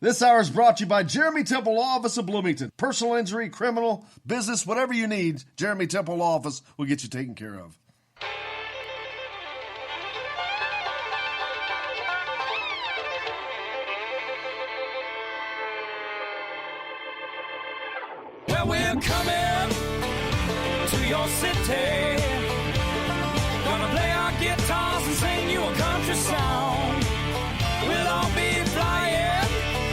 This hour is brought to you by Jeremy Temple Law Office of Bloomington. Personal injury, criminal, business, whatever you need, Jeremy Temple Law Office will get you taken care of. Well, we're coming to your city. Gonna play our guitars and sing you a country song. We'll all be flying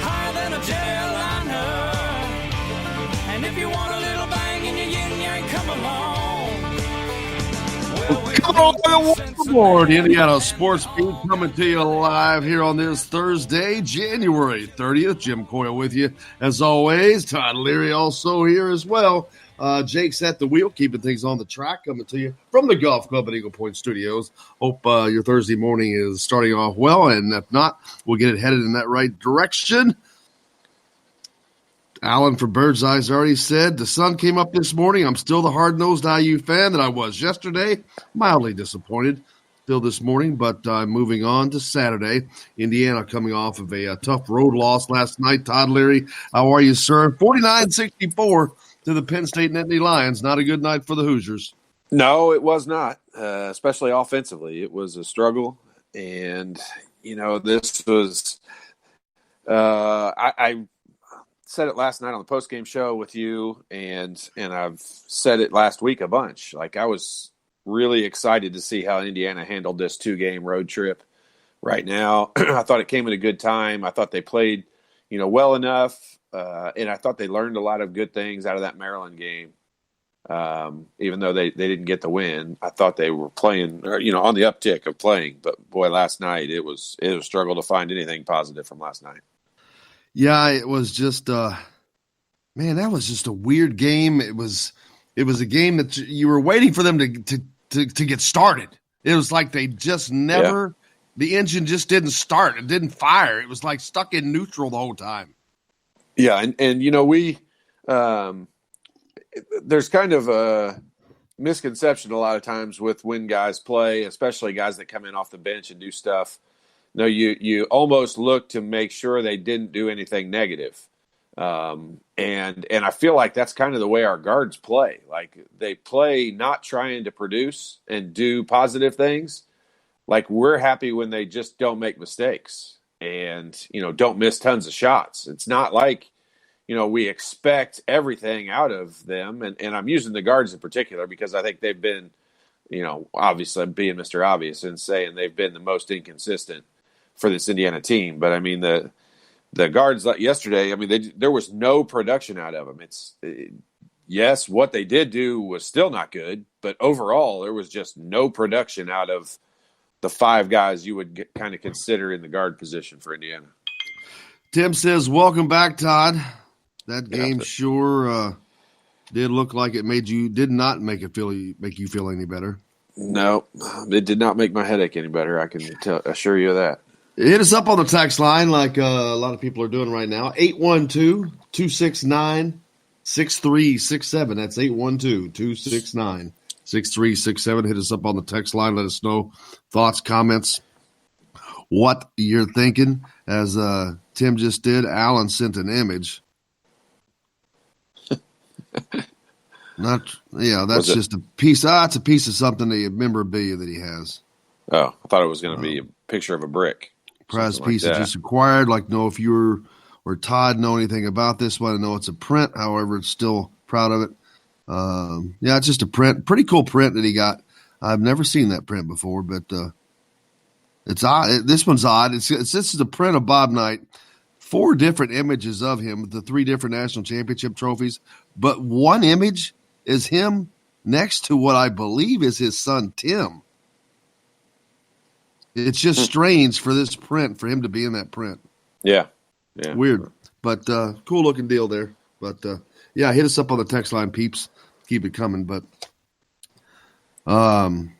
higher than a jetliner. And if you want a little bang in your yin-yang, come along. Well, Come on aboard, Indiana Sports Beat, coming to you live here on this Thursday, January 30th. Jim Coyle with you, as always. Todd Leary also here as well. Jake's at the wheel, keeping things on the track, coming to you from the Golf Club at Eagle Point Studios. Hope your Thursday morning is starting off well, and if not, we'll get it headed in that right direction. Alan from Bird's Eyes already said, the sun came up this morning. I'm still the hard-nosed IU fan that I was yesterday. Mildly disappointed still this morning, but moving on to Saturday. Indiana coming off of a tough road loss last night. Todd Leary, how are you, sir? 49-64 to the Penn State Nittany Lions. Not a good night for the Hoosiers. No, it was not, especially offensively. It was a struggle, and, this was I said it last night on the postgame show with you, and I've said it last week a bunch. Like, I was really excited to see how Indiana handled this 2-game road trip right now. I thought it came at a good time. I thought they played, well enough, and I thought they learned a lot of good things out of that Maryland game. Even though they didn't get the win, I thought they were playing, on the uptick of playing. But boy, last night it was a struggle to find anything positive from last night. Yeah, it was just, that was just a weird game. It was a game that you were waiting for them to get started. It was like they just never, the engine just didn't start. It didn't fire. It was like stuck in neutral the whole time. Yeah, and we, there's kind of a misconception a lot of times with when guys play, especially guys that come in off the bench and do stuff. No, you almost look to make sure they didn't do anything negative. And I feel like that's kind of the way our guards play. Like, they play not trying to produce and do positive things. Like, we're happy when they just don't make mistakes and, don't miss tons of shots. It's not like, we expect everything out of them. And I'm using the guards in particular because I think they've been, obviously I'm being Mr. Obvious and saying they've been the most inconsistent for this Indiana team. But I mean, the guards yesterday, there was no production out of them. Yes, what they did do was still not good, but overall there was just no production out of the 5 guys you would kind of consider in the guard position for Indiana. Tim says, welcome back, Todd. That game sure did look like it did not make you feel any better. No, it did not make my headache any better. I can assure you of that. Hit us up on the text line like a lot of people are doing right now. 812-269-6367. That's 812-269-6367. Hit us up on the text line. Let us know thoughts, comments, what you're thinking. As Tim just did, Alan sent an image. That's just a piece. It's a piece of something, a memorabilia that he has. Oh, I thought it was going to be a picture of a brick. Prize piece that just acquired. Like, know if you or Todd know anything about this one. I know it's a print. However, it's still proud of it. It's just a print. Pretty cool print that he got. I've never seen that print before, but it's odd. This one's odd. This is a print of Bob Knight. 4 different images of him with the 3 different national championship trophies, but one image is him next to what I believe is his son, Tim. It's just strange for this print, for him to be in that print. Yeah. Weird, but cool looking deal there. But hit us up on the text line, peeps. Keep it coming. But man.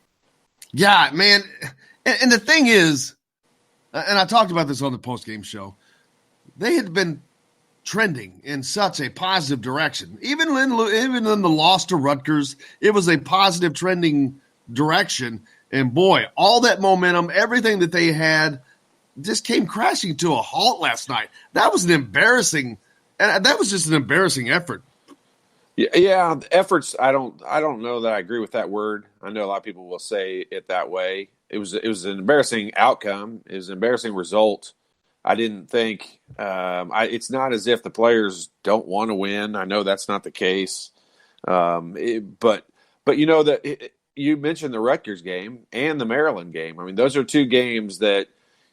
And the thing is, and I talked about this on the postgame show, they had been trending in such a positive direction. Even in the loss to Rutgers, it was a positive trending direction. And boy, all that momentum, everything that they had just came crashing to a halt last night. That was just an embarrassing effort. Yeah, efforts. I don't know that I agree with that word. I know a lot of people will say it that way. It was an embarrassing outcome. It was an embarrassing result. I didn't think it's not as if the players don't want to win. I know that's not the case. But you mentioned the Rutgers game and the Maryland game. I mean, those are two games that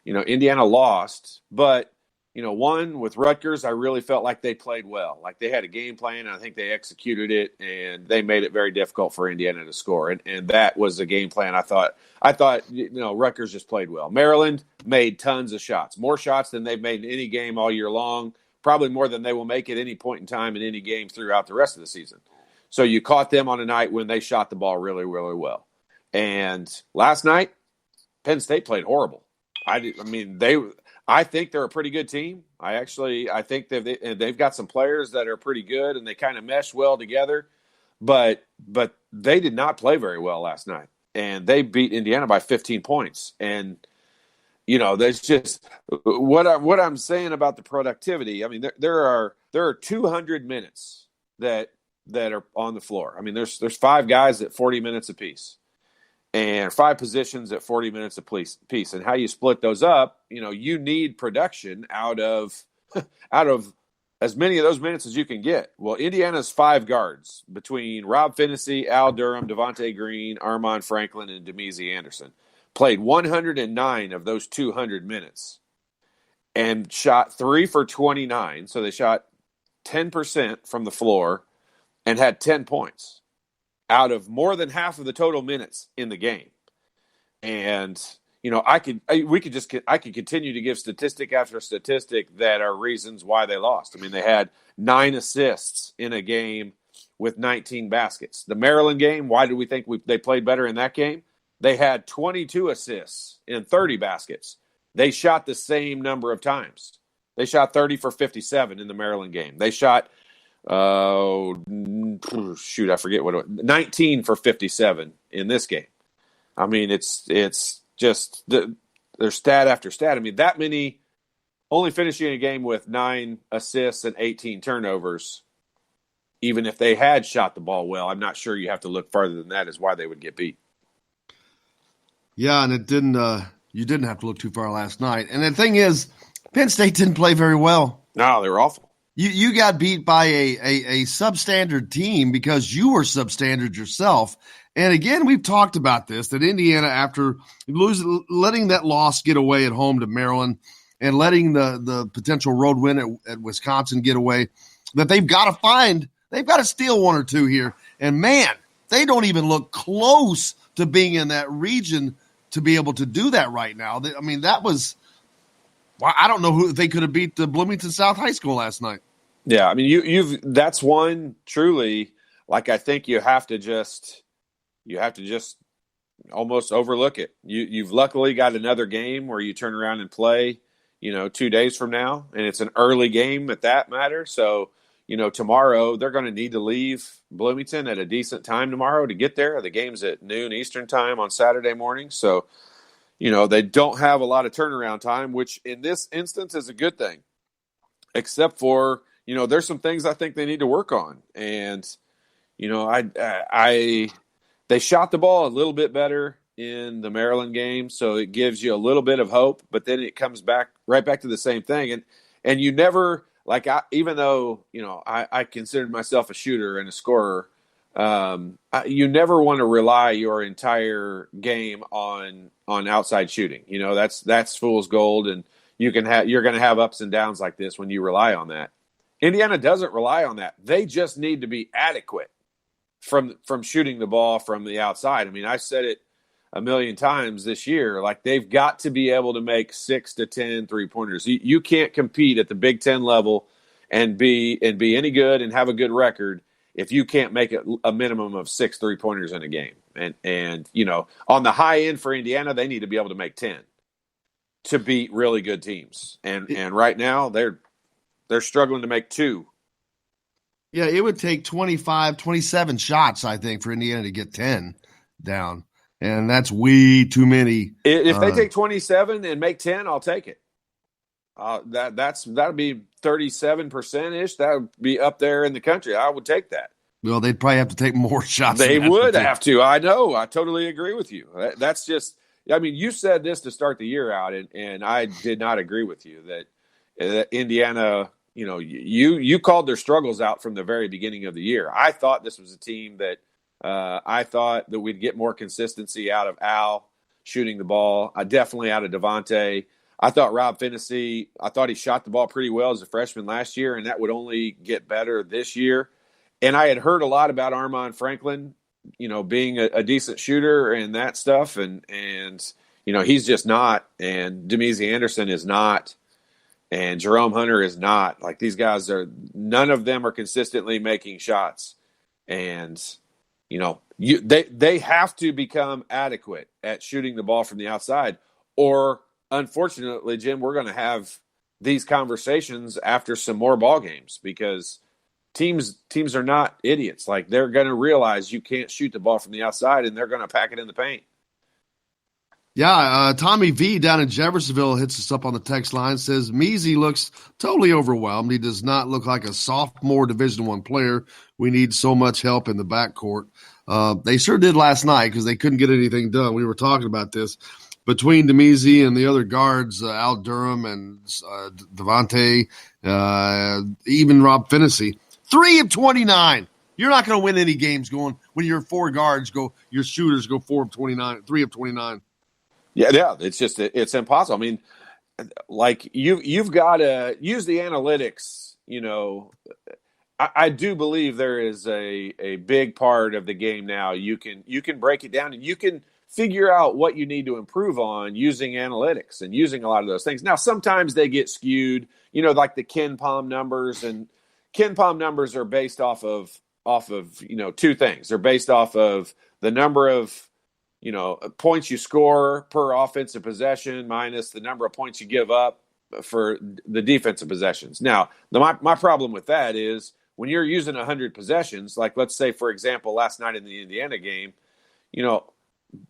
Indiana lost, but one with Rutgers, I really felt like they played well. Like they had a game plan, and I think they executed it, and they made it very difficult for Indiana to score. And that was the game plan. I thought Rutgers just played well. Maryland made tons of shots, more shots than they've made in any game all year long, probably more than they will make at any point in time in any game throughout the rest of the season. So you caught them on a night when they shot the ball really, really well. And last night, Penn State played horrible. I think they're a pretty good team. I think they've got some players that are pretty good, and they kind of mesh well together. But they did not play very well last night, and they beat Indiana by 15 points. And there's just what I'm saying about the productivity. I mean, there are 200 minutes that are on the floor. I mean, there's 5 guys at 40 minutes apiece. And 5 positions at 40 minutes apiece. And how you split those up, you need production out of as many of those minutes as you can get. Well, Indiana's 5 guards between Rob Finney, Al Durham, Devontae Green, Armand Franklin, and Demezy Anderson played 109 of those 200 minutes and shot 3 for 29. So they shot 10% from the floor and had 10 points out of more than half of the total minutes in the game. And, I could continue to give statistic after statistic that are reasons why they lost. I mean, they had 9 assists in a game with 19 baskets. The Maryland game, why do we think they played better in that game? They had 22 assists in 30 baskets. They shot the same number of times. They shot 30 for 57 in the Maryland game. They shot I forget what it was. 19 for 57 in this game. I mean, it's just there's stat after stat. I mean, that many only finishing a game with 9 assists and 18 turnovers. Even if they had shot the ball well, I'm not sure you have to look farther than that is why they would get beat. Yeah, and it didn't. You didn't have to look too far last night. And the thing is, Penn State didn't play very well. No, they were awful. You got beat by a substandard team because you were substandard yourself. And again, we've talked about this, that Indiana, after letting that loss get away at home to Maryland and letting the potential road win at Wisconsin get away, that they've got to steal 1 or 2 here. And man, they don't even look close to being in that region to be able to do that right now. I mean, that was – I don't know who they could have beat the Bloomington South High School last night. Yeah, I mean, that's one truly, like, I think you have to just almost overlook it. You've luckily got another game where you turn around and play, 2 days from now, and it's an early game at that matter. So, tomorrow they're going to need to leave Bloomington at a decent time tomorrow to get there. The game's at noon Eastern time on Saturday morning. So, they don't have a lot of turnaround time, which in this instance is a good thing, except for – there's some things I think they need to work on. And, they shot the ball a little bit better in the Maryland game. So it gives you a little bit of hope, but then it comes right back to the same thing. And you never, even though, I considered myself a shooter and a scorer, you never want to rely your entire game on outside shooting. That's fool's gold. And you're going to have ups and downs like this when you rely on that. Indiana doesn't rely on that. They just need to be adequate from shooting the ball from the outside. I mean, I said it a million times this year. Like, they've got to be able to make 6 to 10 3-pointers. You can't compete at the Big Ten level and be any good and have a good record if you can't make it a minimum of 6 3-pointers in a game. And on the high end for Indiana, they need to be able to make 10 to beat really good teams. And right now they're struggling to make 2. Yeah, it would take 25, 27 shots, I think, for Indiana to get 10 down. and that's way too many. If they take 27 and make 10, I'll take it. That'd be 37% ish. That would be up there in the country. I would take that. Well, they'd probably have to take more shots. They would have to. I know. I totally agree with you. That's just. I mean, you said this to start the year out, and I did not agree with you that Indiana. You know, you called their struggles out from the very beginning of the year. I thought this was a team that I thought that we'd get more consistency out of Al shooting the ball. Definitely out of Devontae. I thought Rob Finney, I thought he shot the ball pretty well as a freshman last year, and that would only get better this year. And I had heard a lot about Armand Franklin, you know, being a decent shooter and that stuff. And, you know, he's just not. And Demezy Anderson is not. And Jerome Hunter is not. Like, these guys none of them are consistently making shots. And, you know, they have to become adequate at shooting the ball from the outside, or unfortunately, Jim, we're going to have these conversations after some more ball games, because teams are not idiots. Like, they're going to realize you can't shoot the ball from the outside, and they're going to pack it in the paint. Yeah, Tommy V down in Jeffersonville hits us up on the text line, says Measy looks totally overwhelmed. He does not look like a sophomore Division I player. We need so much help in the backcourt. They sure did last night, because they couldn't get anything done. We were talking about this. Between Demezy and the other guards, Al Durham and Devontae, even Rob Finney, 3 of 29. You're not going to win any games going when your four guards your shooters go 4 of 29, 3 of 29. Yeah, it's impossible. I mean, like, you've got to use the analytics. You know, I do believe there is a big part of the game now. You can break it down, and you can figure out what you need to improve on using analytics and using a lot of those things. Now, sometimes they get skewed, you know, like the Ken Palm numbers, and Ken Palm numbers are based off of, you know, two things. They're based off of the number of, you know, points you score per offensive possession minus the number of points you give up for the defensive possessions. Now, my problem with that is when you're using 100 possessions, like, let's say, for example, last night in the Indiana game, you know,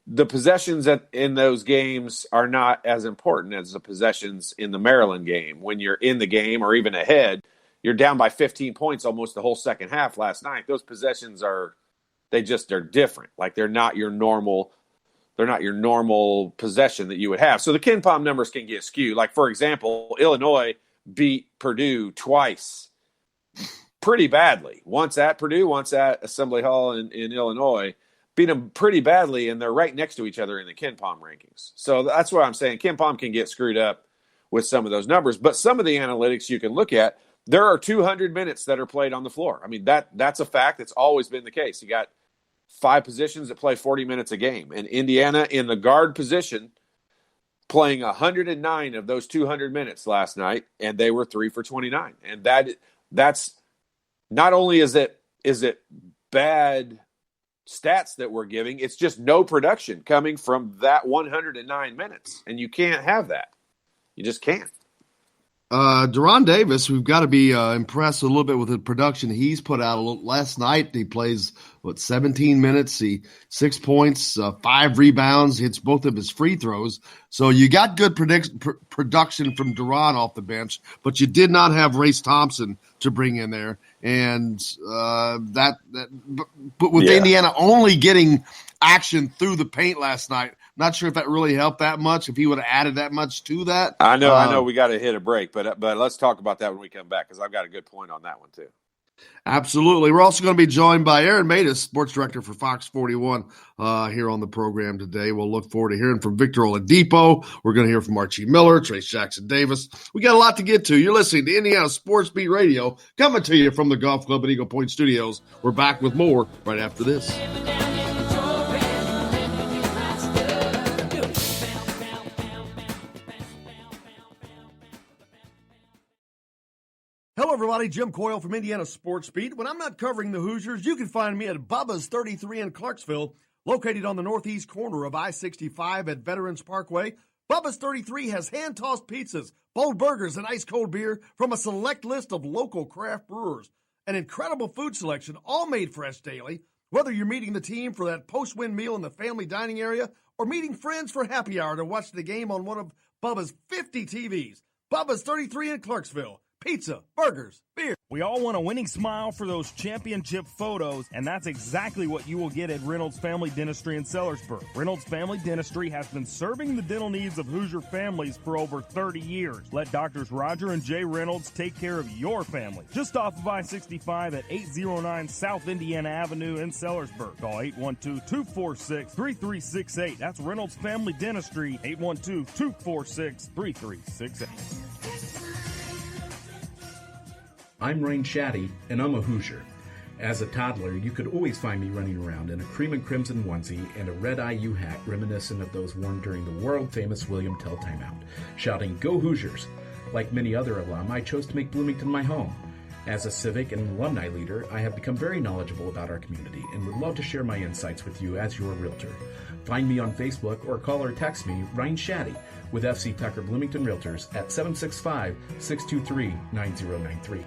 the possessions in those games are not as important as the possessions in the Maryland game. When you're in the game or even ahead, you're down by 15 points almost the whole second half last night. Those possessions they're different. Like, they're not your normal possession that you would have. So the Ken Palm numbers can get skewed. Like, for example, Illinois beat Purdue twice pretty badly. Once at Purdue, once at Assembly Hall in Illinois. Beat them pretty badly, and they're right next to each other in the Ken Palm rankings. So that's what I'm saying. Ken Palm can get screwed up with some of those numbers, but some of the analytics you can look at, there are 200 minutes that are played on the floor. I mean, that's a fact. It's always been the case. You got 5 positions that play 40 minutes a game, and Indiana in the guard position playing 109 of those 200 minutes last night, and they were 3 for 29. And that's not only is it bad stats that we're giving, it's just no production coming from that 109 minutes, and you can't have that. You just can't. Deron Davis, we've got to be impressed a little bit with the production he's put out. Last night he plays 17 minutes, 6 points, 5 rebounds, hits both of his free throws. So you got good production from Deron off the bench, but you did not have Race Thompson to bring in there. And but with Indiana only getting action through the paint last night, not sure if that really helped that much, if he would have added that much to that. I know we got to hit a break, but let's talk about that when we come back, because I've got a good point on that one too. Absolutely. We're also going to be joined by Aaron Matus, sports director for Fox 41, here on the program today. We'll look forward to hearing from Victor Oladipo. We're going to hear from Archie Miller, Trace Jackson Davis. We got a lot to get to. You're listening to Indiana Sports Beat Radio, coming to you from the Golf Club at Eagle Point Studios. We're back with more right after this. Hello, everybody. Jim Coyle from Indiana Sports Beat. When I'm not covering the Hoosiers, you can find me at Bubba's 33 in Clarksville, located on the northeast corner of I-65 at Veterans Parkway. Bubba's 33 has hand-tossed pizzas, bold burgers, and ice-cold beer from a select list of local craft brewers. An incredible food selection, all made fresh daily. Whether you're meeting the team for that post-win meal in the family dining area or meeting friends for happy hour to watch the game on one of Bubba's 50 TVs, Bubba's 33 in Clarksville. Pizza, burgers, beer. We all want a winning smile for those championship photos, and that's exactly what you will get at Reynolds Family Dentistry in Sellersburg. Reynolds Family Dentistry has been serving the dental needs of Hoosier families for over 30 years. Let Doctors Roger and Jay Reynolds take care of your family. Just off of I-65 at 809 South Indiana Avenue in Sellersburg. Call 812-246-3368. That's Reynolds Family Dentistry, 812-246-3368. I'm Ryan Shaddy, and I'm a Hoosier. As a toddler, you could always find me running around in a cream and crimson onesie and a red IU hat reminiscent of those worn during the world-famous William Tell timeout, shouting, "Go Hoosiers!" Like many other alum, I chose to make Bloomington my home. As a civic and alumni leader, I have become very knowledgeable about our community and would love to share my insights with you as your realtor. Find me on Facebook or call or text me, Ryan Shaddy, with FC Tucker Bloomington Realtors at 765-623-9093.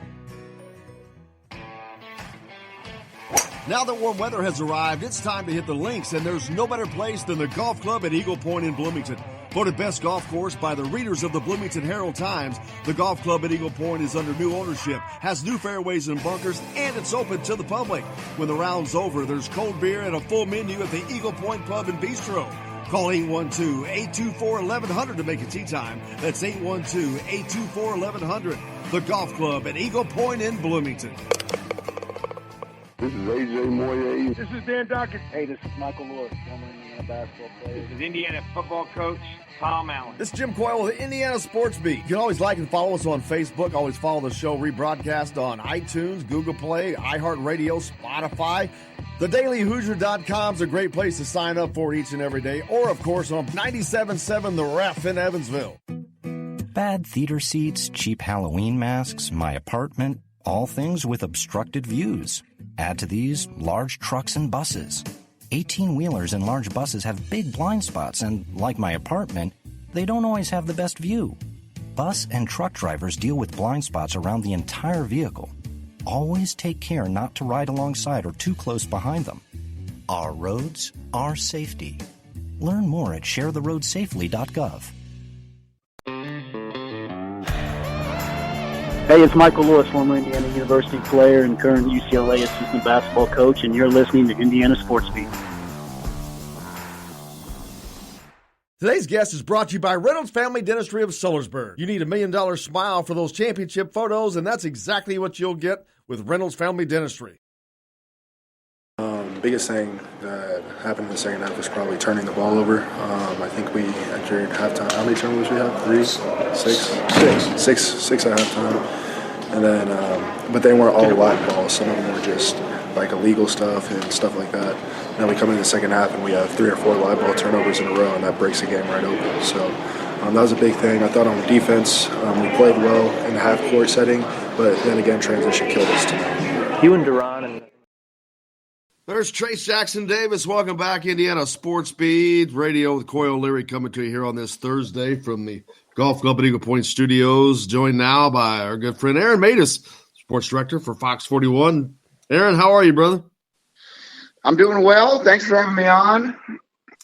Now that warm weather has arrived, it's time to hit the links, and there's no better place than the golf club at Eagle Point in Bloomington. Voted best golf course by the readers of the Bloomington Herald-Times, the golf club at Eagle Point is under new ownership, has new fairways and bunkers, and it's open to the public. When the round's over, there's cold beer and a full menu at the Eagle Point Pub and Bistro. Call 812-824-1100 to make a tee time. That's 812-824-1100. The golf club at Eagle Point in Bloomington. This is AJ Moye. This is Dan Dawkins. Hey, this is Michael Lewis, former Indiana basketball player. This is Indiana football coach Tom Allen. This is Jim Coyle with the Indiana Sports Beat. You can always like and follow us on Facebook. Always follow the show rebroadcast on iTunes, Google Play, iHeartRadio, Spotify. TheDailyHoosier.com is a great place to sign up for each and every day. Or, of course, on 97.7 The Ref in Evansville. Bad theater seats, cheap Halloween masks, my apartment, all things with obstructed views. Add to these large trucks and buses. 18-wheelers and large buses have big blind spots, and like my apartment, they don't always have the best view. Bus and truck drivers deal with blind spots around the entire vehicle. Always take care not to ride alongside or too close behind them. Our roads, our safety. Learn more at sharetheroadsafely.gov. Hey, it's Michael Lewis, former Indiana University player and current UCLA assistant basketball coach, and you're listening to Indiana Sports Beat. Today's guest is brought to you by Reynolds Family Dentistry of Sellersburg. You need $1 million smile for those championship photos, and that's exactly what you'll get with Reynolds Family Dentistry. Biggest thing that happened in the second half was probably turning the ball over. I think we entered halftime. How many turnovers we had? 3? 6? Six at halftime. And then, but they weren't all live balls. Some of them were just like illegal stuff and stuff like that. And then we come into the second half and we have 3 or 4 live ball turnovers in a row, and that breaks the game right open. So that was a big thing. I thought on defense we played well in the half-court setting, but then again, transition killed us tonight. You and Duran and There's Trace Jackson Davis. Welcome back, Indiana Sports Beat Radio with Coy O'Leary coming to you here on this Thursday from the Golf Club at Eagle Point Studios. Joined now by our good friend Aaron Matus, sports director for Fox 41. Aaron, how are you, brother? I'm doing well. Thanks for having me on.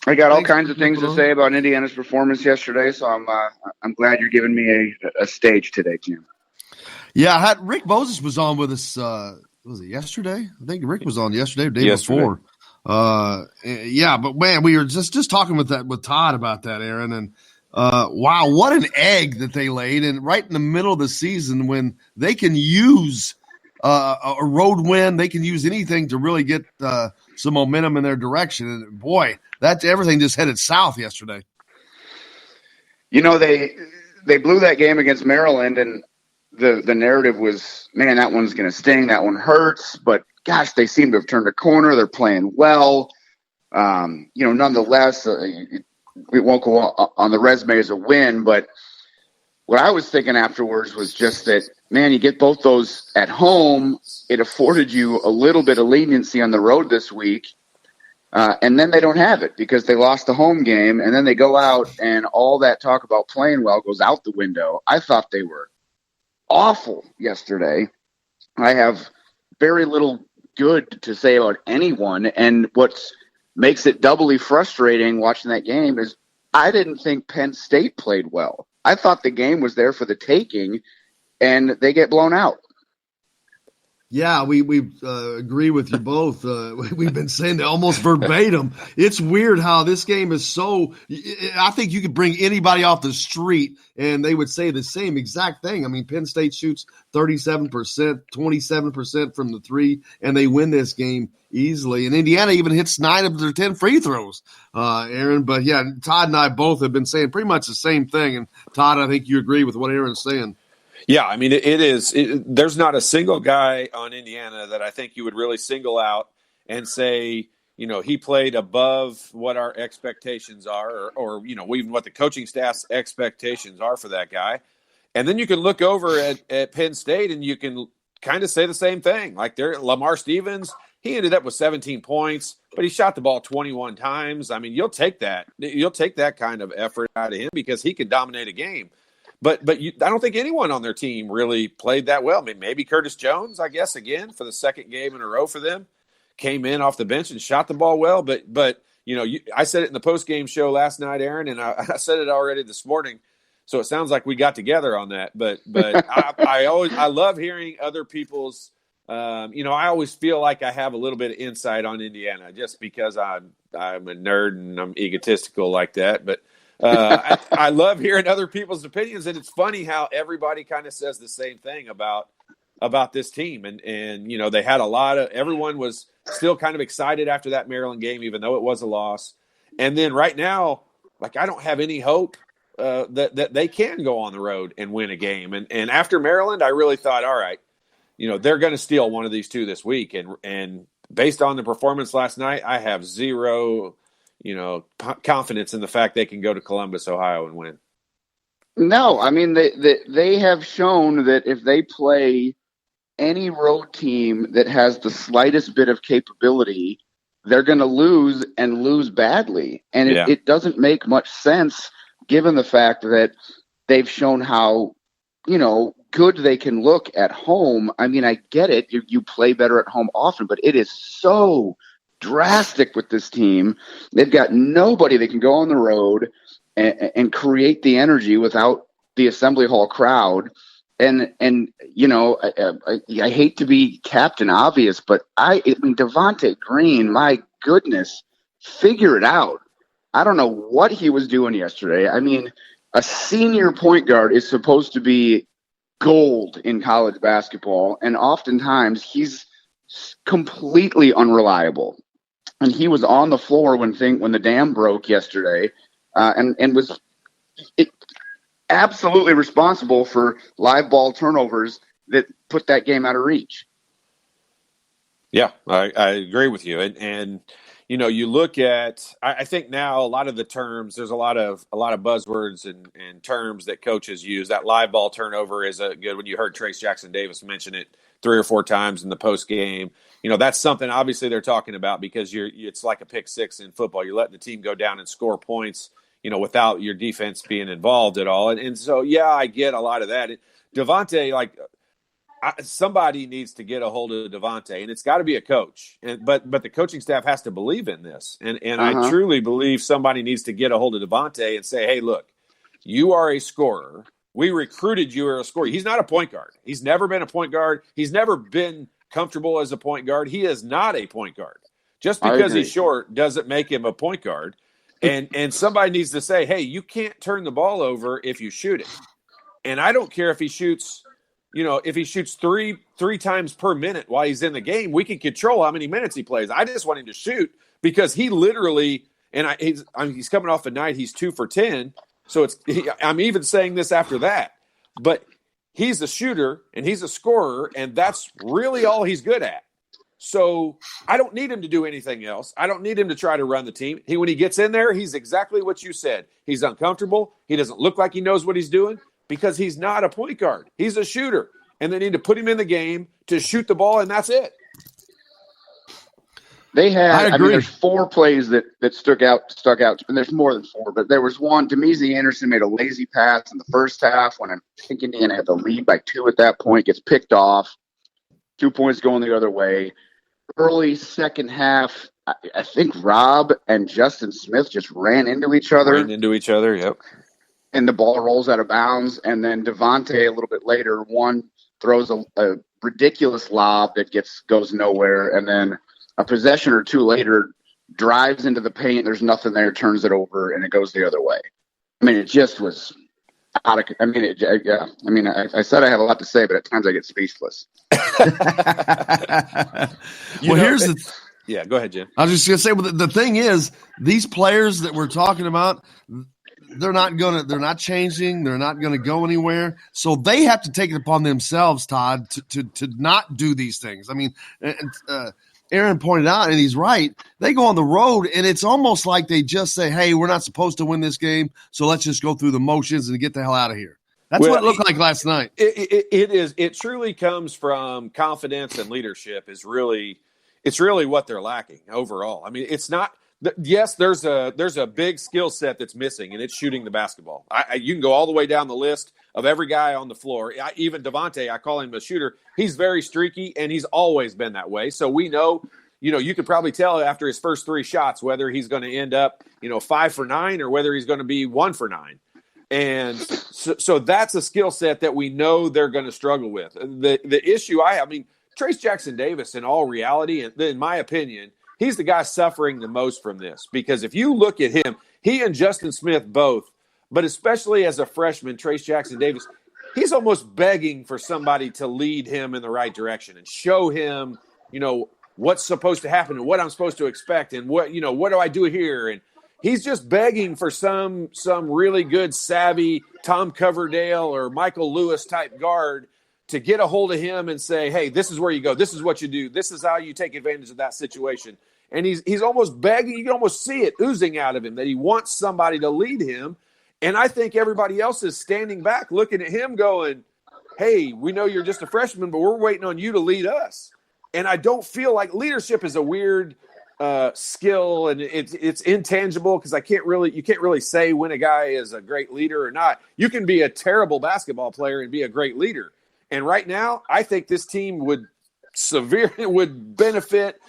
I got all kinds of things to say about Indiana's performance yesterday, so I'm glad you're giving me a stage today, Jim. Yeah, Rick Moses was on with us. Was it yesterday? I think Rick was on yesterday or the day before. Yeah, but man, we were just talking with Todd about that, Aaron, and wow, what an egg that they laid, and right in the middle of the season when they can use a road win, they can use anything to really get some momentum in their direction. And boy, everything just headed south yesterday. You know, they blew that game against Maryland, and the narrative was, man, that one's going to sting. That one hurts. But, gosh, they seem to have turned a corner. They're playing well. Nonetheless, it won't go on the resume as a win. But what I was thinking afterwards was just that, man, you get both those at home. It afforded you a little bit of leniency on the road this week. And then they don't have it because they lost the home game. And then they go out and all that talk about playing well goes out the window. I thought they were awful yesterday. I have very little good to say about anyone. And what makes it doubly frustrating watching that game is I didn't think Penn State played well. I thought the game was there for the taking, and they get blown out. Yeah, we agree with you both. We've been saying that almost verbatim. It's weird how this game is so – I think you could bring anybody off the street and they would say the same exact thing. I mean, Penn State shoots 37%, 27% from the three, and they win this game easily. And Indiana even hits 9 of their 10 free throws, Aaron. But, yeah, Todd and I both have been saying pretty much the same thing. And, Todd, I think you agree with what Aaron's saying. Yeah, I mean, there's not a single guy on Indiana that I think you would really single out and say, he played above what our expectations are or even what the coaching staff's expectations are for that guy. And then you can look over at Penn State and you can kind of say the same thing. Like Lamar Stevens, he ended up with 17 points, but he shot the ball 21 times. I mean, you'll take that. You'll take that kind of effort out of him because he can dominate a game. But I don't think anyone on their team really played that well. I mean, maybe Curtis Jones, I guess, again, for the second game in a row for them, came in off the bench and shot the ball well. But I said it in the post-game show last night, Aaron, and I said it already this morning. So it sounds like we got together on that. But I love hearing other people's I always feel like I have a little bit of insight on Indiana just because I'm a nerd and I'm egotistical like that. But I love hearing other people's opinions, and it's funny how everybody kind of says the same thing about this team. And they had everyone was still kind of excited after that Maryland game, even though it was a loss. And then right now, like, I don't have any hope that they can go on the road and win a game. And after Maryland, I really thought, all right, they're going to steal one of these two this week. And based on the performance last night, I have zero confidence in the fact they can go to Columbus, Ohio and win. No, I mean, they have shown that if they play any road team that has the slightest bit of capability, they're going to lose and lose badly. And it doesn't make much sense given the fact that they've shown how, good they can look at home. I mean, I get it. You play better at home often, but it is so drastic with this team. They've got nobody that can go on the road and create the energy without the Assembly Hall crowd. And I hate to be Captain Obvious, but I mean, Devontae Green, my goodness, figure it out. I don't know what he was doing yesterday. I mean, a senior point guard is supposed to be gold in college basketball, and oftentimes he's completely unreliable. And he was on the floor when the dam broke yesterday, and was absolutely responsible for live ball turnovers that put that game out of reach. Yeah, I agree with you. And you look at, I think now a lot of the terms, there's a lot of buzzwords and terms that coaches use. That live ball turnover is a good one. You heard Trace Jackson Davis mention it 3 or 4 times in the post game. That's something obviously they're talking about because it's like a pick six in football. You're letting the team go down and score points, without your defense being involved at all. And so, yeah, I get a lot of that. Devontae, somebody needs to get a hold of Devontae, and it's got to be a coach. But the coaching staff has to believe in this. And I truly believe somebody needs to get a hold of Devontae and say, hey, look, you are a scorer. We recruited you as a scorer. He's not a point guard. He's never been a point guard. He's never been comfortable as a point guard. He is not a point guard. Just because he's short doesn't make him a point guard. And somebody needs to say, hey, you can't turn the ball over if you shoot it. And I don't care if he shoots, if he shoots three times per minute while he's in the game, we can control how many minutes he plays. I just want him to shoot because he literally, he's coming off a night, he's 2 for 10. So I'm even saying this after that, but he's a shooter and he's a scorer, and that's really all he's good at. So I don't need him to do anything else. I don't need him to try to run the team. When he gets in there, he's exactly what you said. He's uncomfortable. He doesn't look like he knows what he's doing because he's not a point guard. He's a shooter, and they need to put him in the game to shoot the ball, and that's it. They had, I mean, there's 4 plays that stuck out, and there's more than 4, but there was one. Demezy Anderson made a lazy pass in the first half when I think Indiana had the lead by 2 at that point, gets picked off, 2 points going the other way. early second half, I think Rob and Justin Smith just ran into each other. Yep. And the ball rolls out of bounds. And then Devontae, a little bit later, one throws a ridiculous lob that goes nowhere. And then a possession or two later, drives into the paint. There's nothing there, turns it over, and it goes the other way. I mean, it just was out of. I mean, yeah. I mean, I said I have a lot to say, but at times I get speechless. Yeah, go ahead, Jim. I was just going to say, well, the thing is, these players that we're talking about, they're not changing. They're not going to go anywhere. So they have to take it upon themselves, Todd, to not do these things. I mean, Aaron pointed out, and he's right. They go on the road, and it's almost like they just say, hey, we're not supposed to win this game, so let's just go through the motions and get the hell out of here. That's what it looked like last night. It truly comes from confidence and leadership. It's really what they're lacking overall. I mean, it's not. Yes, there's a big skill set that's missing, and it's shooting the basketball. You can go all the way down the list of every guy on the floor. Even Devontae, I call him a shooter. He's very streaky, and he's always been that way. So we know, you could probably tell after his first 3 shots whether he's going to end up, 5 for 9 or whether he's going to be 1 for 9. And so that's a skill set that we know they're going to struggle with. The issue I mean, Trace Jackson Davis, in all reality, and in my opinion, he's the guy suffering the most from this, because if you look at him, he and Justin Smith both, but especially as a freshman, Trace Jackson Davis, he's almost begging for somebody to lead him in the right direction and show him, what's supposed to happen and what I'm supposed to expect and what do I do here? And he's just begging for some really good, savvy Tom Coverdale or Michael Lewis type guard to get a hold of him and say, hey, this is where you go. This is what you do. This is how you take advantage of that situation. And he's almost begging. You can almost see it oozing out of him that he wants somebody to lead him. And I think everybody else is standing back looking at him going, hey, we know you're just a freshman, but we're waiting on you to lead us. And I don't feel like leadership is a weird skill, and it's intangible, because you can't really say when a guy is a great leader or not. You can be a terrible basketball player and be a great leader. And right now, I think this team would benefit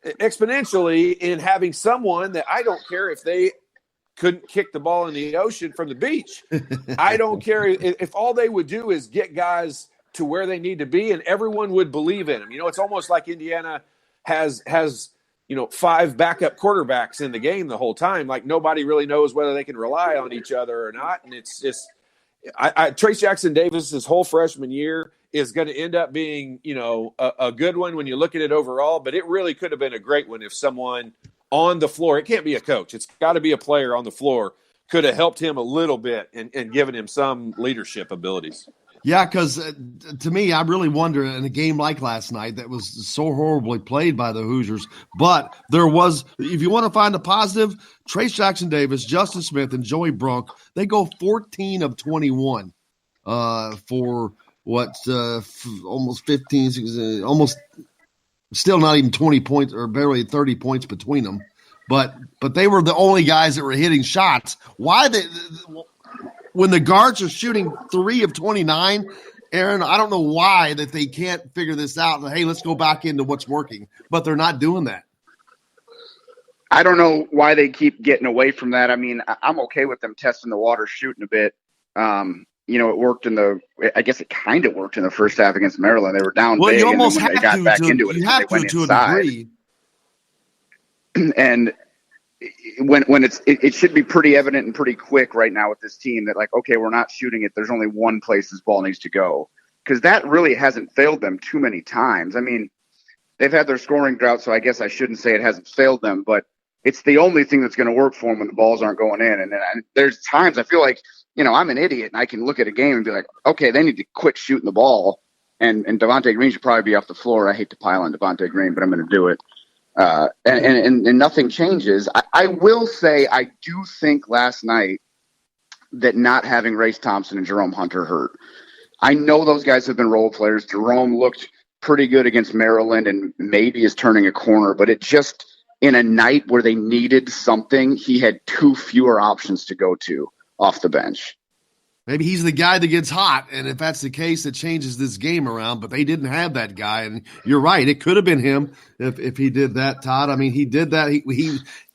exponentially in having someone that, I don't care if they couldn't kick the ball in the ocean from the beach. I don't care if all they would do is get guys to where they need to be, and everyone would believe in them. It's almost like Indiana has 5 backup quarterbacks in the game the whole time. Like, nobody really knows whether they can rely on each other or not. And it's just, Trace Jackson Davis, his whole freshman year, is going to end up being, a good one when you look at it overall, but it really could have been a great one if someone on the floor, it can't be a coach, it's got to be a player on the floor, could have helped him a little bit and given him some leadership abilities. Yeah, because to me, I really wonder, in a game like last night that was so horribly played by the Hoosiers, but there was, if you want to find a positive, Trace Jackson Davis, Justin Smith, and Joey Brunk, they go 14 of 21 for almost 15, almost still not even 20 points or barely 30 points between them. But they were the only guys that were hitting shots. Why when the guards are shooting 3 of 29, Aaron, I don't know why that they can't figure this out. Hey, let's go back into what's working, but they're not doing that. I don't know why they keep getting away from that. I mean, I'm okay with them testing the water, shooting a bit. It worked I guess it kind of worked in the first half against Maryland. They were down big, you almost and then when they got back into it, you have they went to inside. A degree. And when it should be pretty evident and pretty quick right now with this team that, like, okay, we're not shooting it. There's only one place this ball needs to go, because that really hasn't failed them too many times. I mean, they've had their scoring drought, so I guess I shouldn't say it hasn't failed them, but it's the only thing that's going to work for them when the balls aren't going in. And there's times I feel like, I'm an idiot and I can look at a game and be like, okay, they need to quit shooting the ball. And Devontae Green should probably be off the floor. I hate to pile on Devontae Green, but I'm going to do it. And nothing changes. I will say I do think last night that not having Race Thompson and Jerome Hunter hurt. I know those guys have been role players. Jerome looked pretty good against Maryland and maybe is turning a corner, but it just, in a night where they needed something, he had 2 fewer options to go to off the bench. Maybe he's the guy that gets hot, and if that's the case, it changes this game around. But they didn't have that guy, and you're right. It could have been him if he did that, Todd. I mean, he did that.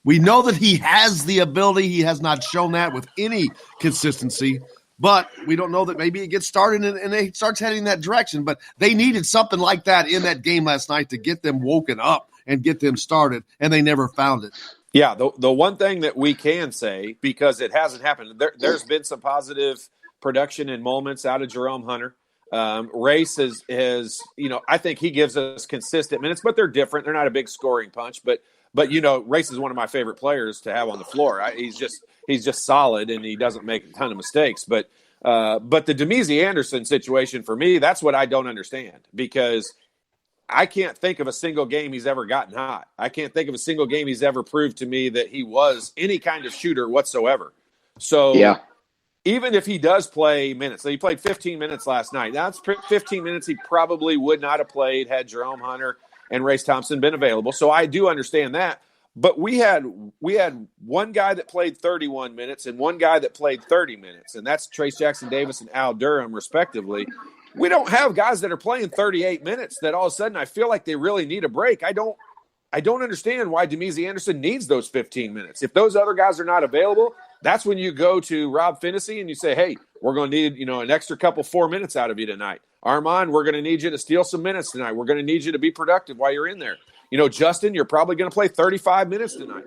We know that he has the ability. He has not shown that with any consistency, but we don't know that maybe it gets started and it starts heading that direction. But they needed something like that in that game last night to get them woken up and get them started, and they never found it. Yeah, the one thing that we can say, because it hasn't happened, there's been some positive production in moments out of Jerome Hunter. Race has, I think he gives us consistent minutes, but they're different. They're not a big scoring punch, but Race is one of my favorite players to have on the floor. He's just solid, and he doesn't make a ton of mistakes. But the Demezy Anderson situation for me, that's what I don't understand, because I can't think of a single game he's ever gotten hot. I can't think of a single game he's ever proved to me that he was any kind of shooter whatsoever. So yeah. Even if he does play minutes, so he played 15 minutes last night. That's 15 minutes he probably would not have played had Jerome Hunter and Race Thompson been available. So I do understand that. But we had one guy that played 31 minutes and one guy that played 30 minutes, and that's Trace Jackson Davis and Al Durham, respectively. We don't have guys that are playing 38 minutes that all of a sudden I feel like they really need a break. I don't understand why Demezy Anderson needs those 15 minutes. If those other guys are not available, that's when you go to Rob Finney and you say, hey, we're going to need, an extra 4 minutes out of you tonight. Armand, we're going to need you to steal some minutes tonight. We're going to need you to be productive while you're in there. Justin, you're probably going to play 35 minutes tonight,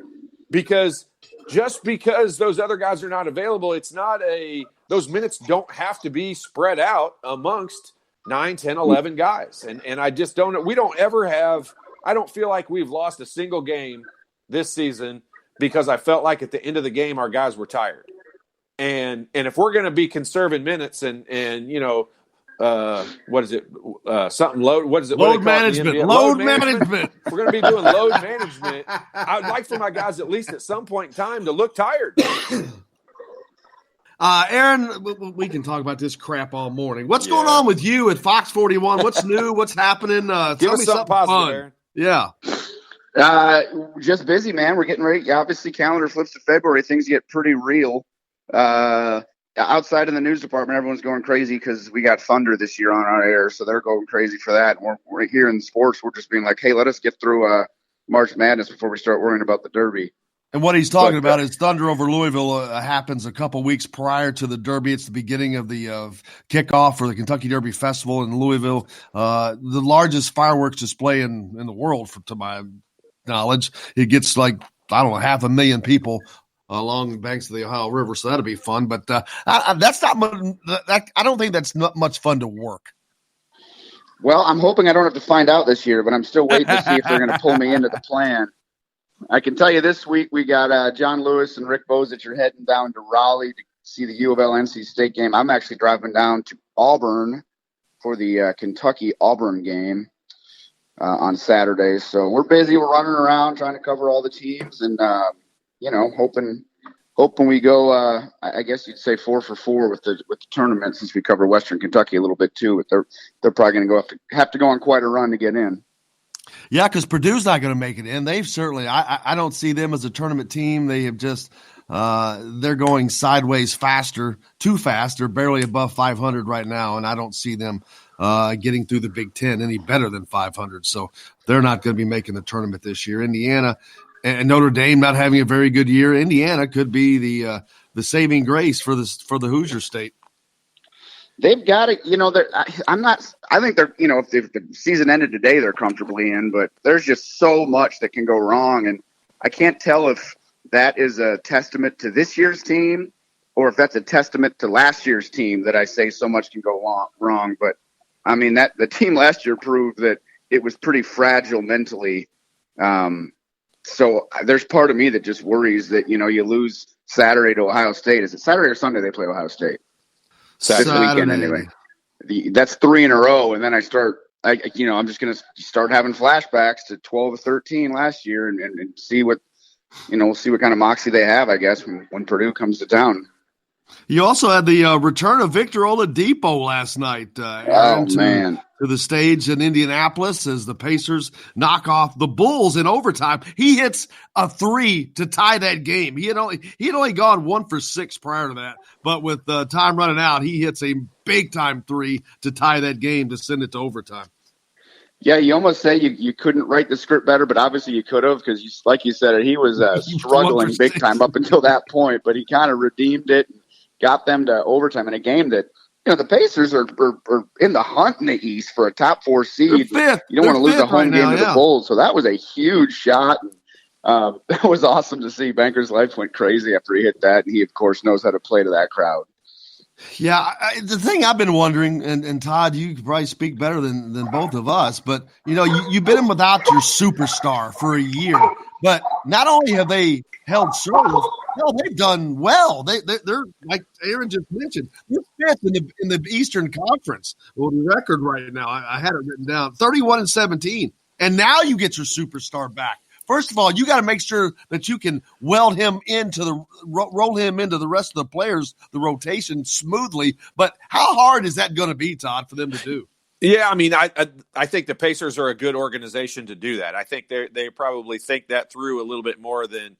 because just because those other guys are not available, those minutes don't have to be spread out amongst 9, 10, 11 guys. And I just don't, I don't feel like we've lost a single game this season because I felt like at the end of the game, our guys were tired. And if we're going to be conserving minutes and what is it? Something load. What is it? Load management. Load management. We're going to be doing load management. I would like for my guys, at least at some point in time, to look tired. Aaron, we can talk about this crap all morning. What's going on with you at Fox 41? What's new? What's happening? Give us something positive, Aaron. Yeah. Just busy, man. We're getting ready. Obviously, calendar flips to February. Things get pretty real. Outside in the news department, everyone's going crazy because we got Thunder this year on our air, so they're going crazy for that. And we're here in sports. We're just being like, hey, let us get through March Madness before we start worrying about the Derby. And what he's talking about is Thunder over Louisville happens a couple weeks prior to the Derby. It's the beginning of the kickoff for the Kentucky Derby Festival in Louisville, the largest fireworks display in the world, to my knowledge. It gets 500,000 people along the banks of the Ohio River, so that'll be fun. But that's not much. I don't think that's not much fun to work. Well, I'm hoping I don't have to find out this year, but I'm still waiting to see if they're going to pull me into the plan. I can tell you this week we got John Lewis and Rick Bozich are heading down to Raleigh to see the U of L NC State game. I'm actually driving down to Auburn for the Kentucky-Auburn game on Saturday. So we're busy. We're running around trying to cover all the teams and, hoping we go, I guess you'd say 4 for 4 with the tournament, since we cover Western Kentucky a little bit too. But they're probably going to have to go on quite a run to get in. Yeah, because Purdue's not going to make it in. They've certainly, I don't see them as a tournament team. They have just, they're going sideways too fast. They're barely above 500 right now, and I don't see them getting through the Big Ten any better than 500. So they're not going to be making the tournament this year. Indiana and Notre Dame not having a very good year. Indiana could be the saving grace for the Hoosier State. They've got it. I think they're, if the season ended today, they're comfortably in, but there's just so much that can go wrong. And I can't tell if that is a testament to this year's team or if that's a testament to last year's team that I say so much can go wrong. But I mean, that the team last year proved that it was pretty fragile mentally. So there's part of me that just worries that, you lose Saturday to Ohio State. Is it Saturday or Sunday they play Ohio State? This weekend anyway. That's 3 in a row, and then I'm just going to start having flashbacks to 12-13 last year and see what, we'll see what kind of moxie they have, I guess, when Purdue comes to town. You also had the return of Victor Oladipo last night. Man. to the stage in Indianapolis as the Pacers knock off the Bulls in overtime. He hits a 3 to tie that game. He had only gone 1 for 6 prior to that, but with time running out, he hits a big time 3 to tie that game to send it to overtime. Yeah, you almost say you couldn't write the script better, but obviously you could have, because like you said, he was struggling big time up until that point, but he kind of redeemed it and got them to overtime in a game that, the Pacers are in the hunt in the East for a top 4 seed. You don't want to lose a home game to the Bulls, so that was a huge shot. That was awesome to see. Banker's Life went crazy after he hit that, and he, of course, knows how to play to that crowd. Yeah, the thing I've been wondering, and Todd, you could probably speak better than both of us, but, you've been without your superstar for a year. But not only have they held serve, they've done well. They're like Aaron just mentioned, they're fifth in the Eastern Conference. Well, the record right now, I had it written down, 31-17. And now you get your superstar back. First of all, you got to make sure that you can weld him roll him into the rest of the players, the rotation smoothly. But how hard is that going to be, Todd, for them to do? Yeah, I mean, I think the Pacers are a good organization to do that. I think they probably think that through a little bit more than,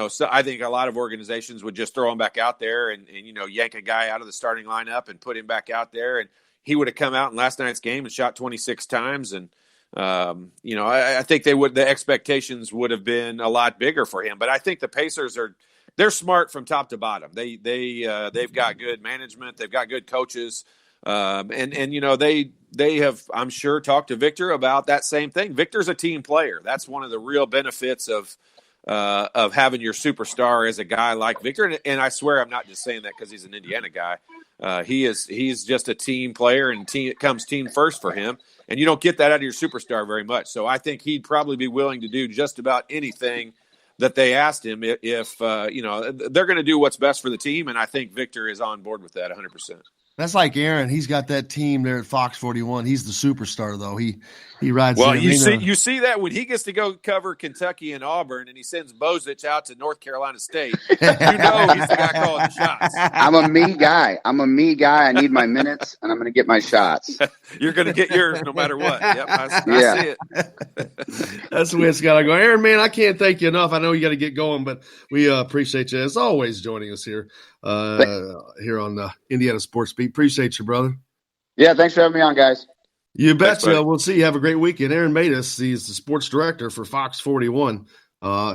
so I think a lot of organizations would just throw him back out there and yank a guy out of the starting lineup and put him back out there. And he would have come out in last night's game and shot 26 times. And, I think the expectations would have been a lot bigger for him. But I think the Pacers they're smart from top to bottom. They've got good management. They've got good coaches. They have, I'm sure, talked to Victor about that same thing. Victor's a team player. That's one of the real benefits of having your superstar as a guy like Victor. And I swear I'm not just saying that because he's an Indiana guy. He's just a team player, and it comes team first for him. And you don't get that out of your superstar very much. So I think he'd probably be willing to do just about anything that they asked him if they're going to do what's best for the team. And I think Victor is on board with that 100%. That's like Aaron. He's got that team there at Fox 41. He's the superstar, though. He rides. Well, you see that when he gets to go cover Kentucky and Auburn, and he sends Bozich out to North Carolina State. He's the guy calling the shots. I'm a me guy. I need my minutes, and I'm going to get my shots. You're going to get yours no matter what. Yep, I see it. That's the way it's got to go. Aaron, man, I can't thank you enough. I know you got to get going, but we appreciate you as always joining us here on Indiana Sports Beat. Appreciate you, brother. Yeah, thanks for having me on, guys. You betcha. We'll see you. Have a great weekend. Aaron Matus, he's the sports director for Fox 41.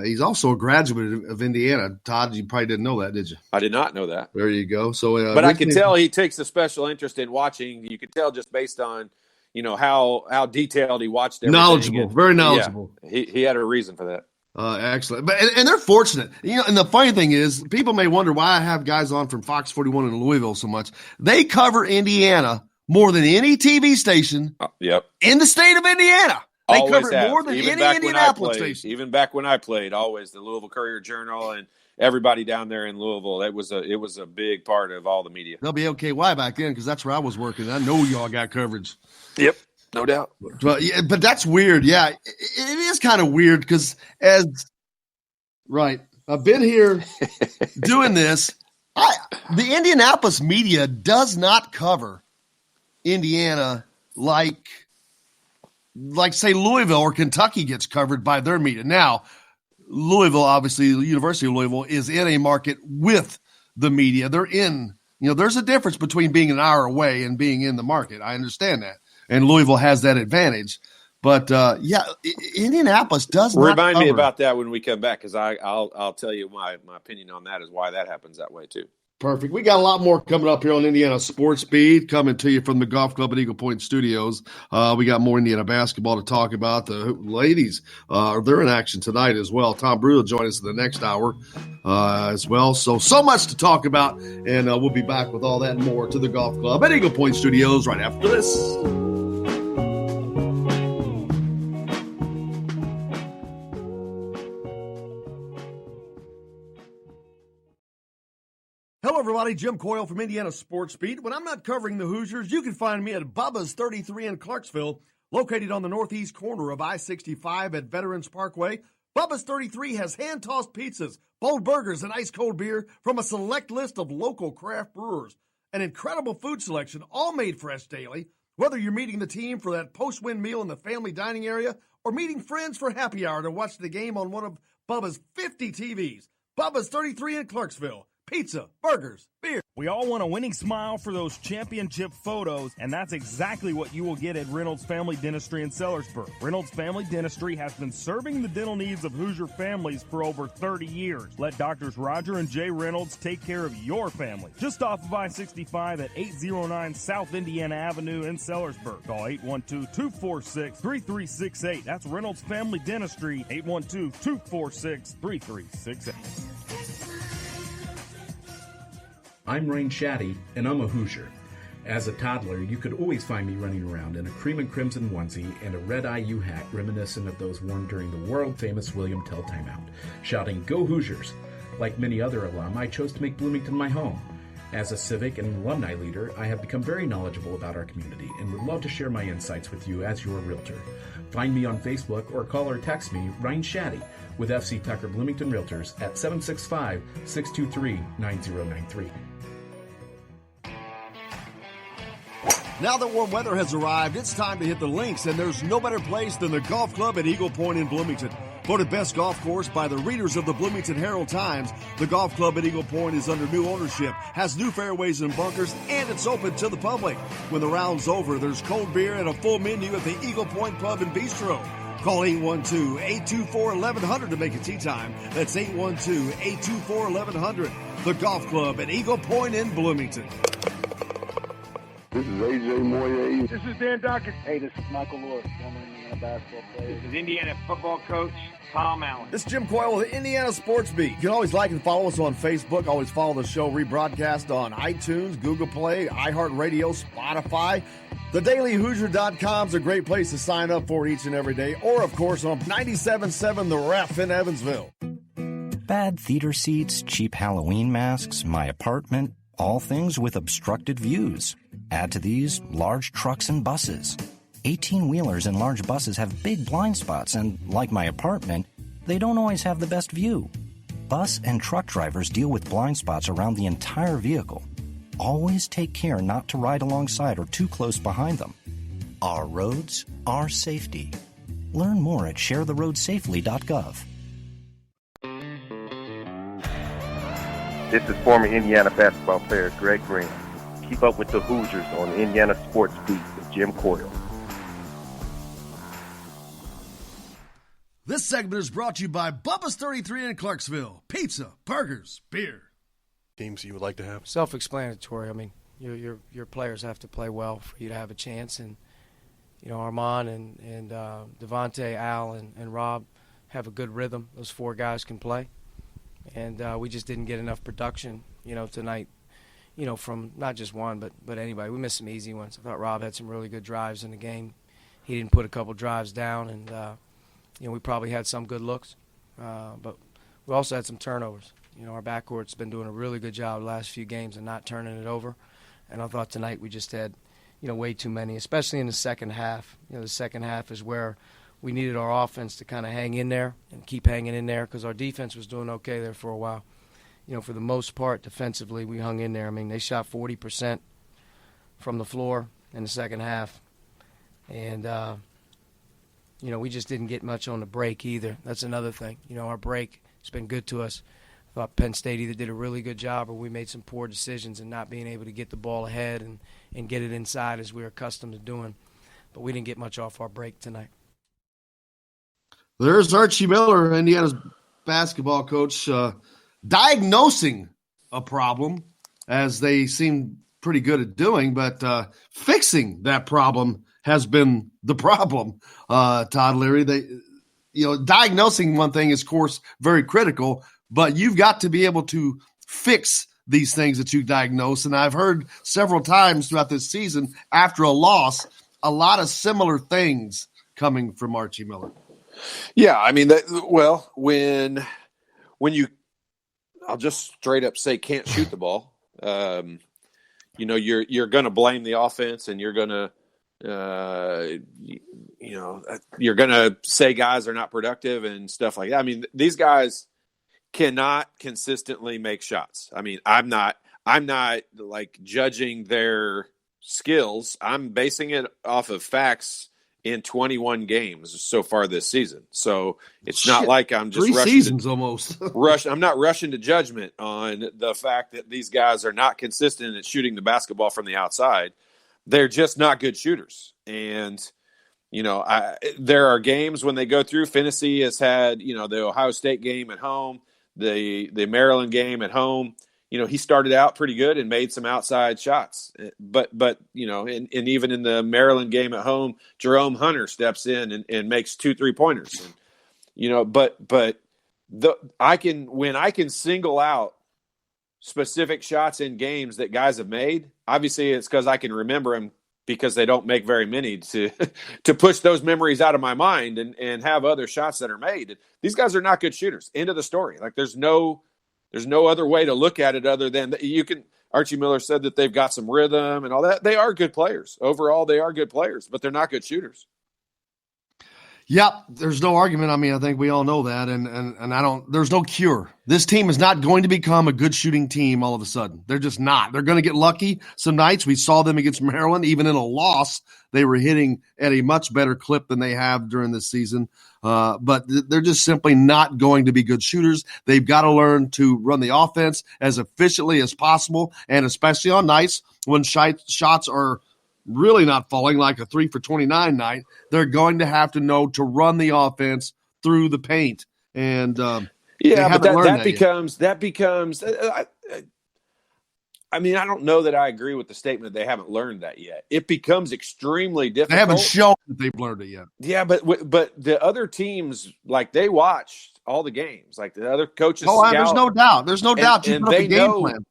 He's also a graduate of Indiana. Todd, you probably didn't know that, did you? I did not know that. There you go. So, but I can tell he takes a special interest in watching. You can tell just based on, how detailed he watched everything. Knowledgeable, very knowledgeable. Yeah, he had a reason for that. Excellent. But and they're fortunate. And the funny thing is, people may wonder why I have guys on from Fox 41 in Louisville so much. They cover Indiana more than any TV station in the state of Indiana. They always cover have. more than even any Indianapolis station. Even back when I played, always the Louisville Courier-Journal and everybody down there in Louisville. It was a big part of all the media. WLKY back then, because that's where I was working. I know y'all got coverage. Yep. No doubt. But that's weird. Yeah, it is kind of weird because I've been here doing this. The Indianapolis media does not cover Indiana like say Louisville or Kentucky gets covered by their media. Now, Louisville, obviously, the University of Louisville is in a market with the media. They're in, there's a difference between being an hour away and being in the market. I understand that. And Louisville has that advantage. But, Indianapolis does not Remind me cover. about that when we come back, because I'll tell you my opinion on that is why that happens that way, too. Perfect. We got a lot more coming up here on Indiana Sports Beat, coming to you from the Golf Club at Eagle Point Studios. We got more Indiana basketball to talk about. The ladies, they're in action tonight as well. Tom Brew will join us in the next hour as well. So much to talk about, and we'll be back with all that and more to the Golf Club at Eagle Point Studios right after this. Hello, everybody. Jim Coyle from Indiana Sports Beat. When I'm not covering the Hoosiers, you can find me at Bubba's 33 in Clarksville, located on the northeast corner of I-65 at Veterans Parkway. Bubba's 33 has hand-tossed pizzas, bold burgers, and ice-cold beer from a select list of local craft brewers. An incredible food selection, all made fresh daily. Whether you're meeting the team for that post-win meal in the family dining area or meeting friends for happy hour to watch the game on one of Bubba's 50 TVs, Bubba's 33 in Clarksville. Pizza, burgers, beer. We all want a winning smile for those championship photos, and that's exactly what you will get at Reynolds Family Dentistry in Sellersburg. Reynolds Family Dentistry has been serving the dental needs of Hoosier families for over 30 years. Let Doctors Roger and Jay Reynolds take care of your family. Just off of I-65 at 809 South Indiana Avenue in Sellersburg. Call 812-246-3368. That's Reynolds Family Dentistry, 812-246-3368. I'm Rain Shaddy, and I'm a Hoosier. As a toddler, you could always find me running around in a cream and crimson onesie and a red IU hat reminiscent of those worn during the world-famous William Tell timeout, shouting, "Go Hoosiers!" Like many other alum, I chose to make Bloomington my home. As a civic and alumni leader, I have become very knowledgeable about our community and would love to share my insights with you as your realtor. Find me on Facebook or call or text me, Ryan Shaddy, with FC Tucker Bloomington Realtors at 765-623-9093. Now that warm weather has arrived, it's time to hit the links, and there's no better place than the golf club at Eagle Point in Bloomington. Voted best golf course by the readers of the Bloomington Herald-Times, the golf club at Eagle Point is under new ownership, has new fairways and bunkers, and it's open to the public. When the round's over, there's cold beer and a full menu at the Eagle Point Pub and Bistro. Call 812-824-1100 to make a tee time. That's 812-824-1100. The golf club at Eagle Point in Bloomington. This is AJ Moye. This is Dan Dawkins. Hey, this is Michael Lord, former Indiana basketball player. This is Indiana football coach Tom Allen. This is Jim Coyle with the Indiana Sports Beat. You can always like and follow us on Facebook. Always follow the show rebroadcast on iTunes, Google Play, iHeartRadio, Spotify. TheDailyHoosier.com is a great place to sign up for each and every day. Or, of course, on 97.7 The Ref in Evansville. Bad theater seats, cheap Halloween masks, my apartment, all things with obstructed views. Add to these large trucks and buses. 18-wheelers and large buses have big blind spots, and like my apartment, they don't always have the best view. Bus and truck drivers deal with blind spots around the entire vehicle. Always take care not to ride alongside or too close behind them. Our roads, our safety. Learn more at sharetheroadsafely.gov. This is former Indiana basketball player Greg Green. Keep up with the Hoosiers on the Indiana Sports Beat with Jim Coyle. This segment is brought to you by Bubba's 33 in Clarksville. Pizza, burgers, beer. Teams you would like to have? Self-explanatory. I mean, your players have to play well for you to have a chance. And, you know, Armand and Devontae, Al, and Rob have a good rhythm. Those four guys can play. And we just didn't get enough production, you know, tonight, you know, from not just one, but anybody. We missed some easy ones. I thought Rob had some really good drives in the game. He didn't put a couple drives down, and, you know, we probably had some good looks. But we also had some turnovers. You know, our backcourt's been doing a really good job the last few games and not turning it over. And I thought tonight we just had, you know, way too many, especially in the second half. You know, the second half is where we needed our offense to kind of hang in there and keep hanging in there because our defense was doing okay there for a while. You know, for the most part, defensively, we hung in there. I mean, they shot 40% from the floor in the second half. And, you know, we just didn't get much on the break either. That's another thing. You know, our break has been good to us. I thought Penn State either did a really good job or we made some poor decisions in not being able to get the ball ahead and get it inside as we were accustomed to doing. But we didn't get much off our break tonight. There's Archie Miller, Indiana's basketball coach, diagnosing a problem, as they seem pretty good at doing, but fixing that problem has been the problem. Todd Leary, diagnosing one thing is, of course, very critical, but you've got to be able to fix these things that you diagnose. And I've heard several times throughout this season, after a loss, a lot of similar things coming from Archie Miller. Yeah, I mean, when you, I'll just straight up say, can't shoot the ball, you know, you're going to blame the offense, and you're going to, you're going to say guys are not productive and stuff like that. I mean, these guys cannot consistently make shots. I mean, I'm not like judging their skills. I'm basing it off of facts in 21 games so far this season. So it's not like I'm just 3 rushing seasons almost. I'm not rushing to judgment on the fact that these guys are not consistent at shooting the basketball from the outside. They're just not good shooters. And, there are games when they go through. Finney has had, the Ohio State game at home, the Maryland game at home. He started out pretty good and made some outside shots. But and even in the Maryland game at home, Jerome Hunter steps in and makes 2 3-pointers. And, when I can single out specific shots in games that guys have made, obviously it's because I can remember them because they don't make very many to push those memories out of my mind and have other shots that are made. These guys are not good shooters. End of the story. Like there's no other way to look at it other than Archie Miller said that they've got some rhythm and all that. They are good players. Overall, they are good players, but they're not good shooters. Yep, there's no argument. I mean, I think we all know that, and there's no cure. This team is not going to become a good shooting team all of a sudden. They're just not. They're going to get lucky some nights. We saw them against Maryland. Even in a loss, they were hitting at a much better clip than they have during this season. But they're just simply not going to be good shooters. They've got to learn to run the offense as efficiently as possible, and especially on nights when shots are really not falling, like a 3 for 29 night, they're going to have to know to run the offense through the paint. And but that becomes. I mean, I don't know that I agree with the statement they haven't learned that yet. It becomes extremely difficult. They haven't shown that they've learned it yet. Yeah, but the other teams, like, they watched all the games. Like, the other coaches scout, there's no doubt. There's no doubt. And they plan.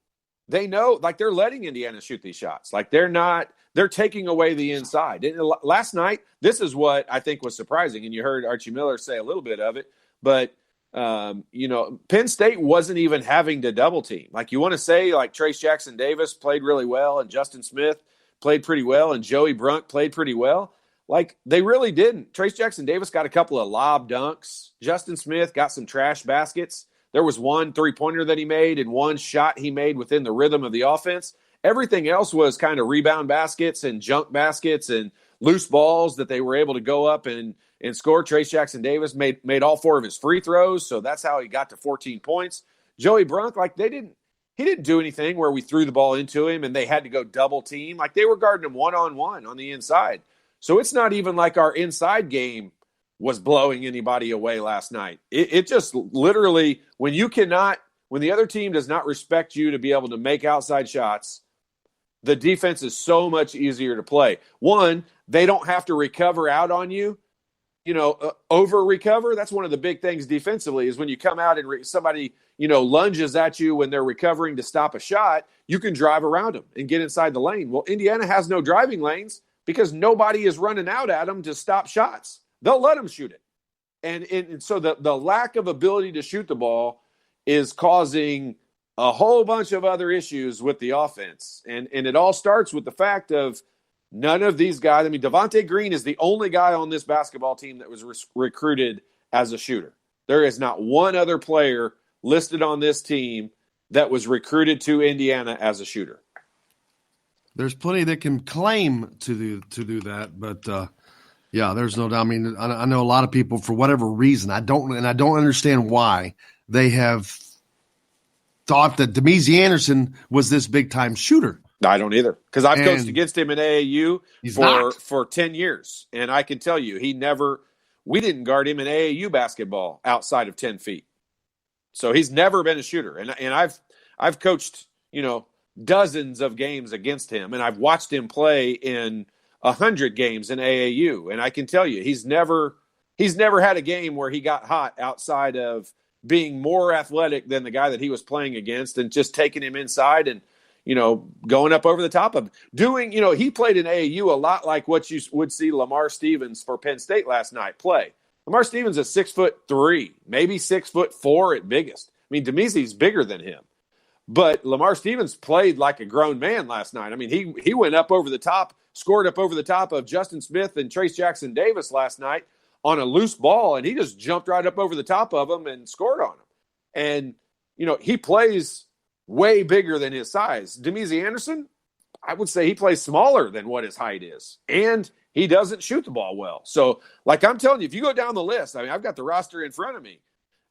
They know, like, they're letting Indiana shoot these shots. Like, they're taking away the inside. Last night, this is what I think was surprising, and you heard Archie Miller say a little bit of it, but Penn State wasn't even having to double team. Like, you want to say, like, Trace Jackson Davis played really well, and Justin Smith played pretty well, and Joey Brunk played pretty well. Like, they really didn't. Trace Jackson Davis got a couple of lob dunks. Justin Smith got some trash baskets. There was 1 3-pointer that he made and 1 shot he made within the rhythm of the offense. Everything else was kind of rebound baskets and junk baskets and loose balls that they were able to go up and score. Trace Jackson Davis made all 4 of his free throws, so that's how he got to 14 points. Joey Brunk, like, he didn't do anything where we threw the ball into him and they had to go double team. Like, they were guarding him one-on-one on the inside. So it's not even like our inside game was blowing anybody away last night. It just literally, when the other team does not respect you to be able to make outside shots, the defense is so much easier to play. One, they don't have to recover out on you, over recover. That's one of the big things defensively is when you come out and somebody, lunges at you when they're recovering to stop a shot, you can drive around them and get inside the lane. Well, Indiana has no driving lanes because nobody is running out at them to stop shots. They'll let them shoot it. And so the lack of ability to shoot the ball is causing a whole bunch of other issues with the offense. And it all starts with the fact of none of these guys. I mean, Devontae Green is the only guy on this basketball team that was recruited as a shooter. There is not one other player listed on this team that was recruited to Indiana as a shooter. There's plenty that can claim to do that, but yeah, there's no doubt. I mean, I know a lot of people, for whatever reason, I don't understand why they have thought that Demezy Anderson was this big-time shooter. I don't either, because I've coached against him in AAU for 10 years, and I can tell you we didn't guard him in AAU basketball outside of 10 feet. So he's never been a shooter, and I've coached, dozens of games against him, and I've watched him play in 100 games in AAU, and I can tell you he's never had a game where he got hot outside of being more athletic than the guy that he was playing against and just taking him inside and, going up over the top of him. He played in AAU a lot like what you would see Lamar Stevens for Penn State last night play. Lamar Stevens is 6'3", maybe 6'4" at biggest. I mean, Demezy's bigger than him. But Lamar Stevens played like a grown man last night. I mean, he went up over the top, scored up over the top of Justin Smith and Trace Jackson Davis last night on a loose ball, and he just jumped right up over the top of them and scored on them. And, he plays way bigger than his size. Demezy Anderson, I would say he plays smaller than what his height is, and he doesn't shoot the ball well. So, like I'm telling you, if you go down the list, I mean, I've got the roster in front of me.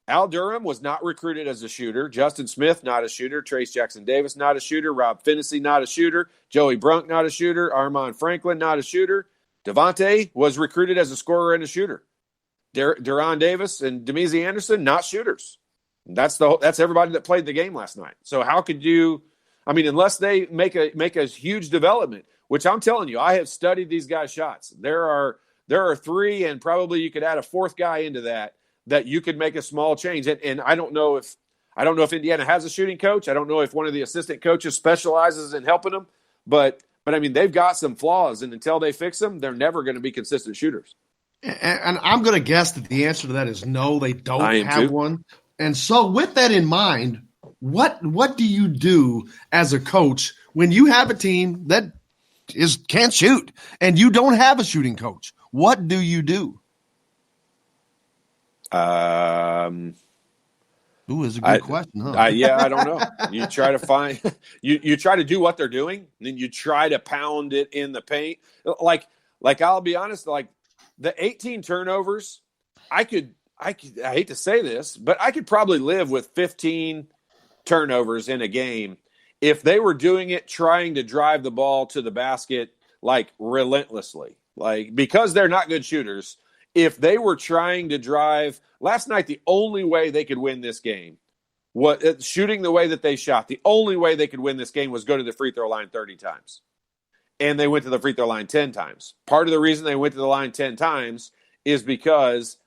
Al Durham was not recruited as a shooter. Justin Smith, not a shooter. Trace Jackson-Davis, not a shooter. Rob Finney, not a shooter. Joey Brunk, not a shooter. Armand Franklin, not a shooter. Devontae was recruited as a scorer and a shooter. Deron Davis and Demizi Anderson, not shooters. That's everybody that played the game last night. So how could you – I mean, unless they make a huge development, which I'm telling you, I have studied these guys' shots. There are three, and probably you could add a fourth guy into that you could make a small change. And I don't know if Indiana has a shooting coach. I don't know if one of the assistant coaches specializes in helping them. But I mean, they've got some flaws, and until they fix them, they're never going to be consistent shooters. And I'm going to guess that the answer to that is no, they don't have too. one. And so with that in mind, what do you do as a coach when you have a team that can't shoot and you don't have a shooting coach? What do you do? Ooh, is a good question, huh? I don't know. You try to find you try to do what they're doing, and then you try to pound it in the paint. Like I'll be honest, like the 18 turnovers, I hate to say this, but I could probably live with 15 turnovers in a game if they were doing it trying to drive the ball to the basket like relentlessly. Like, because they're not good shooters, if they were trying to drive last night, the only way they could win this game was shooting the way that they shot. The only way they could win this game was go to the free throw line 30 times. And they went to the free throw line 10 times. Part of the reason they went to the line 10 times is because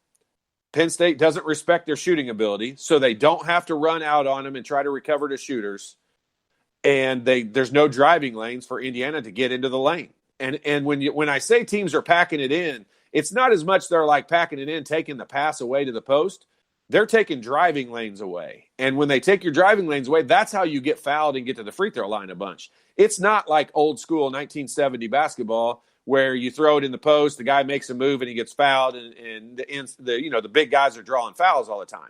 Penn State doesn't respect their shooting ability, so they don't have to run out on them and try to recover to shooters. And there's no driving lanes for Indiana to get into the lane. And when I say teams are packing it in, it's not as much they're like packing it in, taking the pass away to the post. They're taking driving lanes away. And when they take your driving lanes away, that's how you get fouled and get to the free throw line a bunch. It's not like old school 1970 basketball where you throw it in the post, the guy makes a move and he gets fouled, and the big guys are drawing fouls all the time.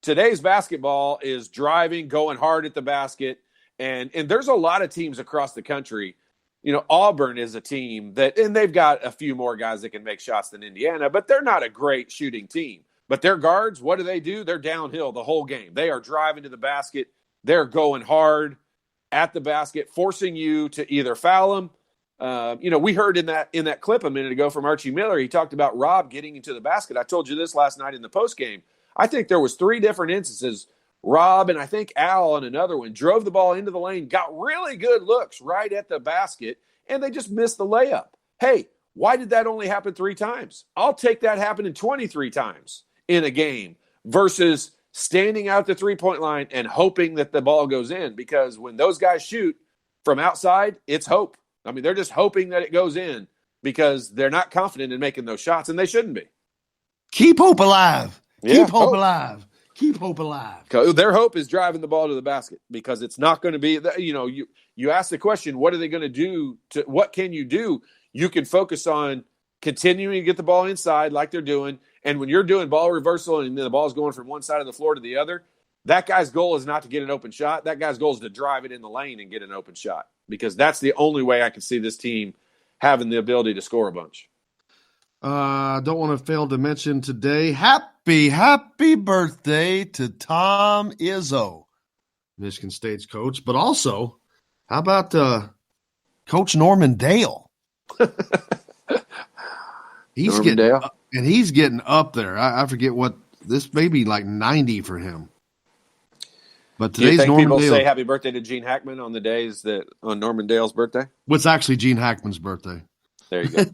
Today's basketball is driving, going hard at the basket, and there's a lot of teams across the country. You know, Auburn is a team and they've got a few more guys that can make shots than Indiana, but they're not a great shooting team. But their guards, what do? They're downhill the whole game. They are driving to the basket. They're going hard at the basket, forcing you to either foul them. We heard in that clip a minute ago from Archie Miller, he talked about Rob getting into the basket. I told you this last night in the postgame. I think there was 3 different instances. Rob and I think Al on another one drove the ball into the lane, got really good looks right at the basket, and they just missed the layup. Hey, why did that only happen 3 times? I'll take that happening 23 times in a game versus standing out the three-point line and hoping that the ball goes in, because when those guys shoot from outside, it's hope. I mean, they're just hoping that it goes in because they're not confident in making those shots, and they shouldn't be. Keep hope alive. Yeah, Keep hope alive. Keep hope alive. Their hope is driving the ball to the basket, because it's not going to be, you ask the question, what are they going to do? What can you do? You can focus on continuing to get the ball inside like they're doing. And when you're doing ball reversal and the ball's going from one side of the floor to the other, that guy's goal is not to get an open shot. That guy's goal is to drive it in the lane and get an open shot, because that's the only way I can see this team having the ability to score a bunch. Don't want to fail to mention today, happy birthday to Tom Izzo, Michigan State's coach. But also, how about Coach Norman Dale? He's getting up there. I forget what this may be, like 90 for him. But today's you think Norman people Dale. say happy birthday to Gene Hackman on the days on Norman Dale's birthday? What's actually Gene Hackman's birthday? There you go.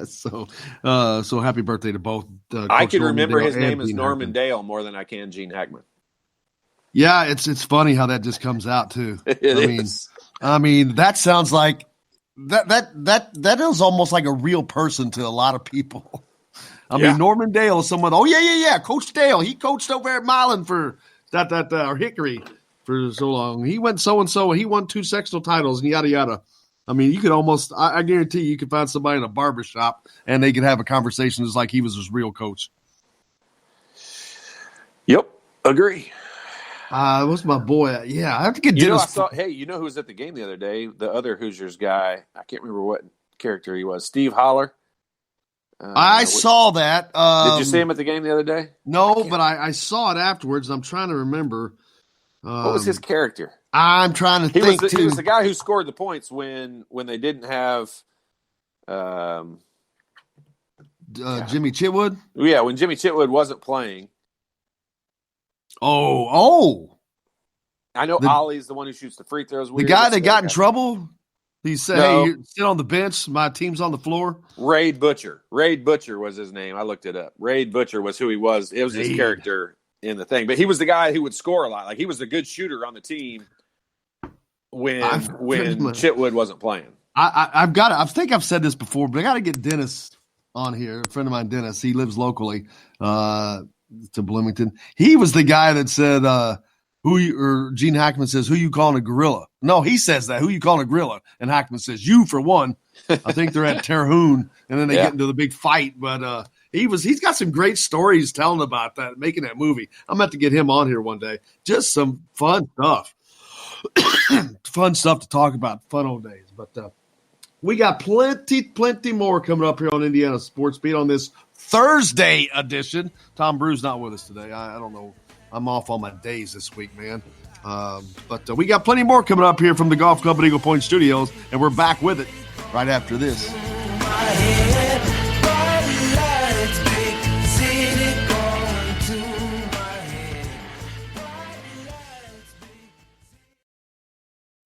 So happy birthday to both. I can remember his name as Gene Norman Hackman. Dale more than I can Gene Hackman. Yeah, it's funny how that just comes out too. It I mean, that sounds like that is almost like a real person to a lot of people. I mean, Norman Dale is someone. Oh yeah, Coach Dale. He coached over at Milan for or Hickory for so long. He went so and so. He won 2 sectional titles and yada yada. I mean, you could almost, I guarantee you could find somebody in a barbershop and they could have a conversation just like he was his real coach. Yep, agree. What's my boy? Yeah, I have to get You know, Dennis. I saw. Hey, you know who was at the game the other day? The other Hoosiers guy. I can't remember what character he was. Steve Holler. I saw that. Did you see him at the game the other day? No, but I saw it afterwards. I'm trying to remember. What was his character? I'm trying to think. He was the guy who scored the points when they didn't have Jimmy Chitwood. Yeah, when Jimmy Chitwood wasn't playing. Oh! I know Ollie's the one who shoots the free throws. The guy that got in trouble. He said, "Hey, you sit on the bench. My team's on the floor." Raid Butcher. Raid Butcher was his name. I looked it up. Raid Butcher was who he was. It was his character in the thing. But he was the guy who would score a lot. Like he was the good shooter on the team when Chitwood wasn't playing. I've got. I think I've said this before, but I got to get Dennis on here. A friend of mine, Dennis. He lives locally to Bloomington. He was the guy that said. Gene Hackman says, who you calling a gorilla? No, he says that. Who you calling a gorilla? And Hackman says, you for one. I think they're at Terhune, and then they get into the big fight. But he's got some great stories telling about that, making that movie. I'm going to have to get him on here one day. Just some fun stuff. Fun stuff to talk about. Fun old days. But we got plenty more coming up here on Indiana Sports Beat on this Thursday edition. Tom Brew's not with us today. I don't know. I'm off on my days this week, man. But we got plenty more coming up here from the Golf Club at Eagle Point Studios, and we're back with it right after this.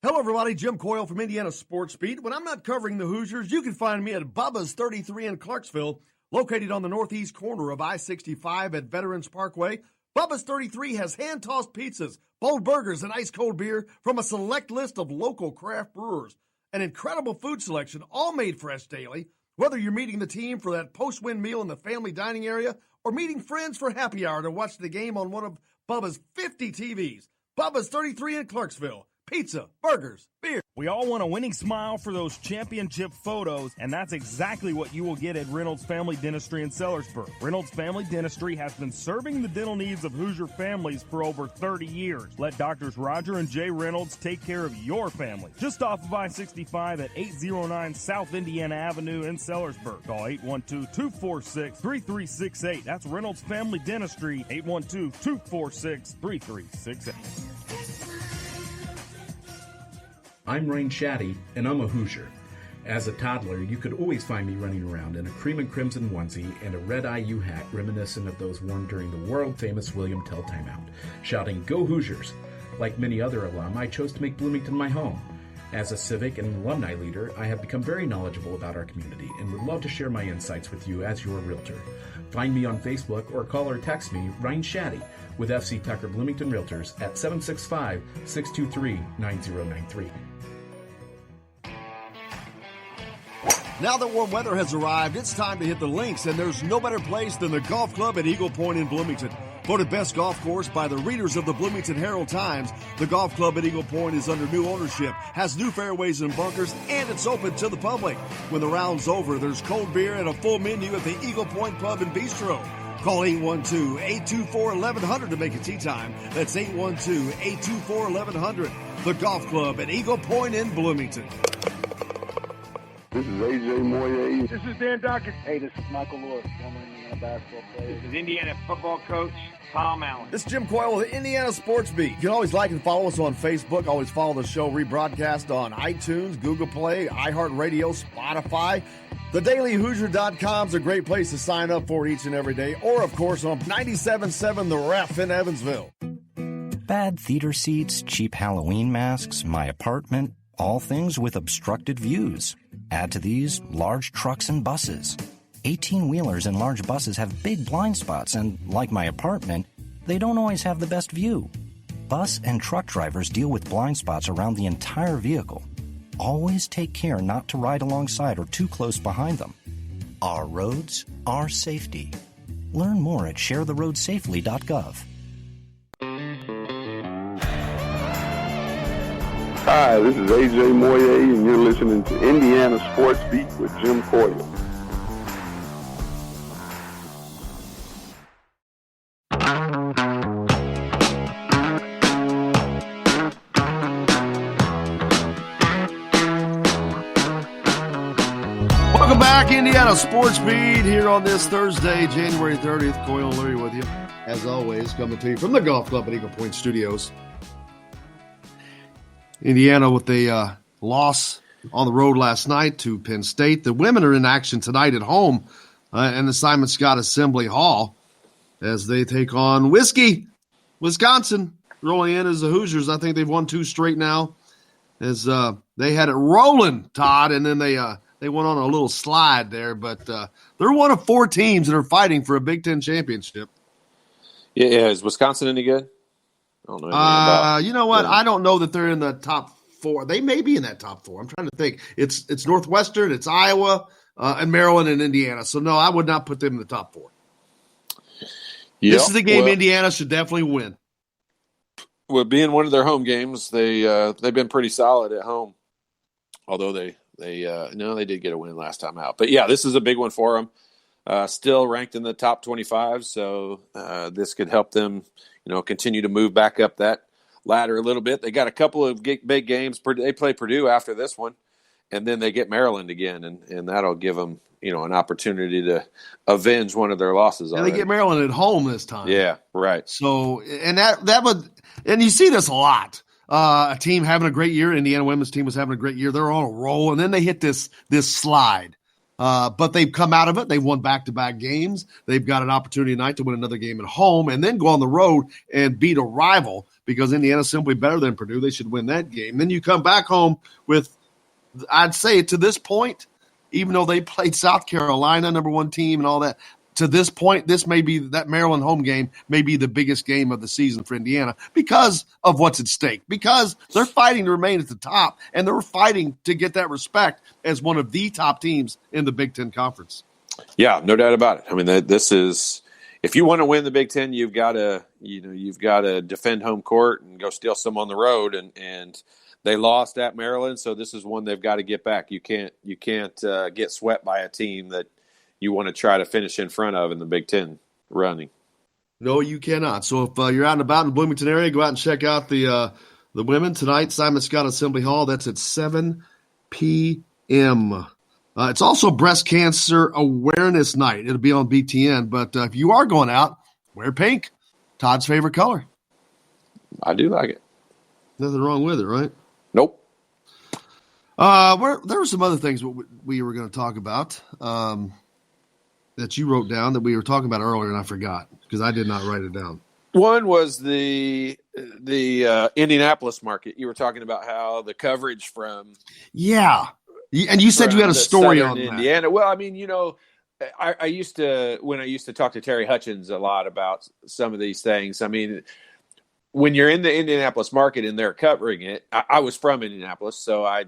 Hello, everybody. Jim Coyle from Indiana Sports Beat. When I'm not covering the Hoosiers, you can find me at Bubba's 33 in Clarksville, located on the northeast corner of I-65 at Veterans Parkway. Bubba's 33 has hand-tossed pizzas, bold burgers, and ice-cold beer from a select list of local craft brewers. An incredible food selection, all made fresh daily. Whether you're meeting the team for that post-win meal in the family dining area or meeting friends for happy hour to watch the game on one of Bubba's 50 TVs. Bubba's 33 in Clarksville. Pizza, burgers, beer. We all want a winning smile for those championship photos, and that's exactly what you will get at Reynolds Family Dentistry in Sellersburg. Reynolds Family Dentistry has been serving the dental needs of Hoosier families for over 30 years. Let Doctors Roger and Jay Reynolds take care of your family. Just off of I-65 at 809 South Indiana Avenue in Sellersburg. Call 812-246-3368. That's Reynolds Family Dentistry, 812-246-3368. I'm Rain Shaddy, and I'm a Hoosier. As a toddler, you could always find me running around in a cream and crimson onesie and a red IU hat reminiscent of those worn during the world-famous William Tell timeout, shouting, "Go Hoosiers!" Like many other alum, I chose to make Bloomington my home. As a civic and alumni leader, I have become very knowledgeable about our community and would love to share my insights with you as your realtor. Find me on Facebook or call or text me, Ryan Shaddy, with FC Tucker Bloomington Realtors at 765-623-9093. Now that warm weather has arrived, it's time to hit the links, and there's no better place than the Golf Club at Eagle Point in Bloomington. Voted best golf course by the readers of the Bloomington Herald-Times, the Golf Club at Eagle Point is under new ownership, has new fairways and bunkers, and it's open to the public. When the round's over, there's cold beer and a full menu at the Eagle Point Pub and Bistro. Call 812-824-1100 to make a tee time. That's 812-824-1100. The Golf Club at Eagle Point in Bloomington. This is AJ Moye. This is Dan Dockett. Hey, this is Michael Lord, former Indiana basketball player. This is Indiana football coach Tom Allen. This is Jim Coyle with the Indiana Sports Beat. You can always like and follow us on Facebook. Always follow the show rebroadcast on iTunes, Google Play, iHeartRadio, Spotify. TheDailyHoosier.com is a great place to sign up for each and every day. Or, of course, on 97.7 The Ref in Evansville. Bad theater seats, cheap Halloween masks, my apartment, all things with obstructed views. Add to these large trucks and buses. 18-wheelers and large buses have big blind spots, and like my apartment, they don't always have the best view. Bus and truck drivers deal with blind spots around the entire vehicle. Always take care not to ride alongside or too close behind them. Our roads, our safety. Learn more at sharetheroadsafely.gov. Hi, this is AJ Moye, and you're listening to Indiana Sports Beat with Jim Coyle. Indiana Sports Beat here on this Thursday, January 30th. Coyle and Larry with you, as always, coming to you from the Golf Club at Eagle Point Studios. Indiana with a loss on the road last night to Penn State. The women are in action tonight at home in the Simon Scott Assembly Hall as they take on Wisconsin, rolling in as the Hoosiers. I think they've won 2 straight now as they had it rolling, Todd, and then they went on a little slide there. But they're one of 4 teams that are fighting for a Big Ten championship. Yeah, is Wisconsin any good? I don't know anything about. You know what? them. I don't know that they're in the top 4. They may be in that top 4. I'm trying to think. It's Northwestern, it's Iowa, and Maryland and Indiana. So, no, I would not put them in the top 4. Yep. This is the game Indiana should definitely win. Well, being one of their home games, they've been pretty solid at home. Although they did get a win last time out. But, yeah, this is a big one for them. Still ranked in the top 25, so this could help them, continue to move back up that ladder a little bit. They got a couple of big games. They play Purdue after this one, and then they get Maryland again, and that'll give them, an opportunity to avenge one of their losses. And they get Maryland at home this time. Yeah, right. So, and that would, and you see this a lot. A team having a great year. Indiana women's team was having a great year. They're on a roll, and then they hit this slide. But they've come out of it. They've won back-to-back games. They've got an opportunity tonight to win another game at home and then go on the road and beat a rival because Indiana's simply better than Purdue. They should win that game. Then you come back home with, I'd say to this point, even though they played South Carolina, number 1 team and all that, to this point, this may be that Maryland home game may be the biggest game of the season for Indiana because of what's at stake, because they're fighting to remain at the top, and they're fighting to get that respect as one of the top teams in the Big Ten Conference. Yeah, no doubt about it. I mean, this is – if you want to win the Big Ten, you've got to defend home court and go steal some on the road, and they lost at Maryland, so this is one they've got to get back. You can't get swept by a team that you want to try to finish in front of in the Big Ten running. No, you cannot. So if you're out and about in the Bloomington area, go out and check out the women tonight, Simon Scott Assembly Hall. That's at 7 p.m. It's also Breast Cancer Awareness Night. It'll be on BTN. But if you are going out, wear pink. Todd's favorite color. I do like it. Nothing wrong with it, right? Nope. There were some other things we were going to talk about that you wrote down that we were talking about earlier, and I forgot because I did not write it down. One was the Indianapolis market. You were talking about how the coverage from and you said you had a story on that. Indiana. Well, I mean, I used to talk to Terry Hutchins a lot about some of these things. I mean, when you're in the Indianapolis market and they're covering it, I was from Indianapolis, so I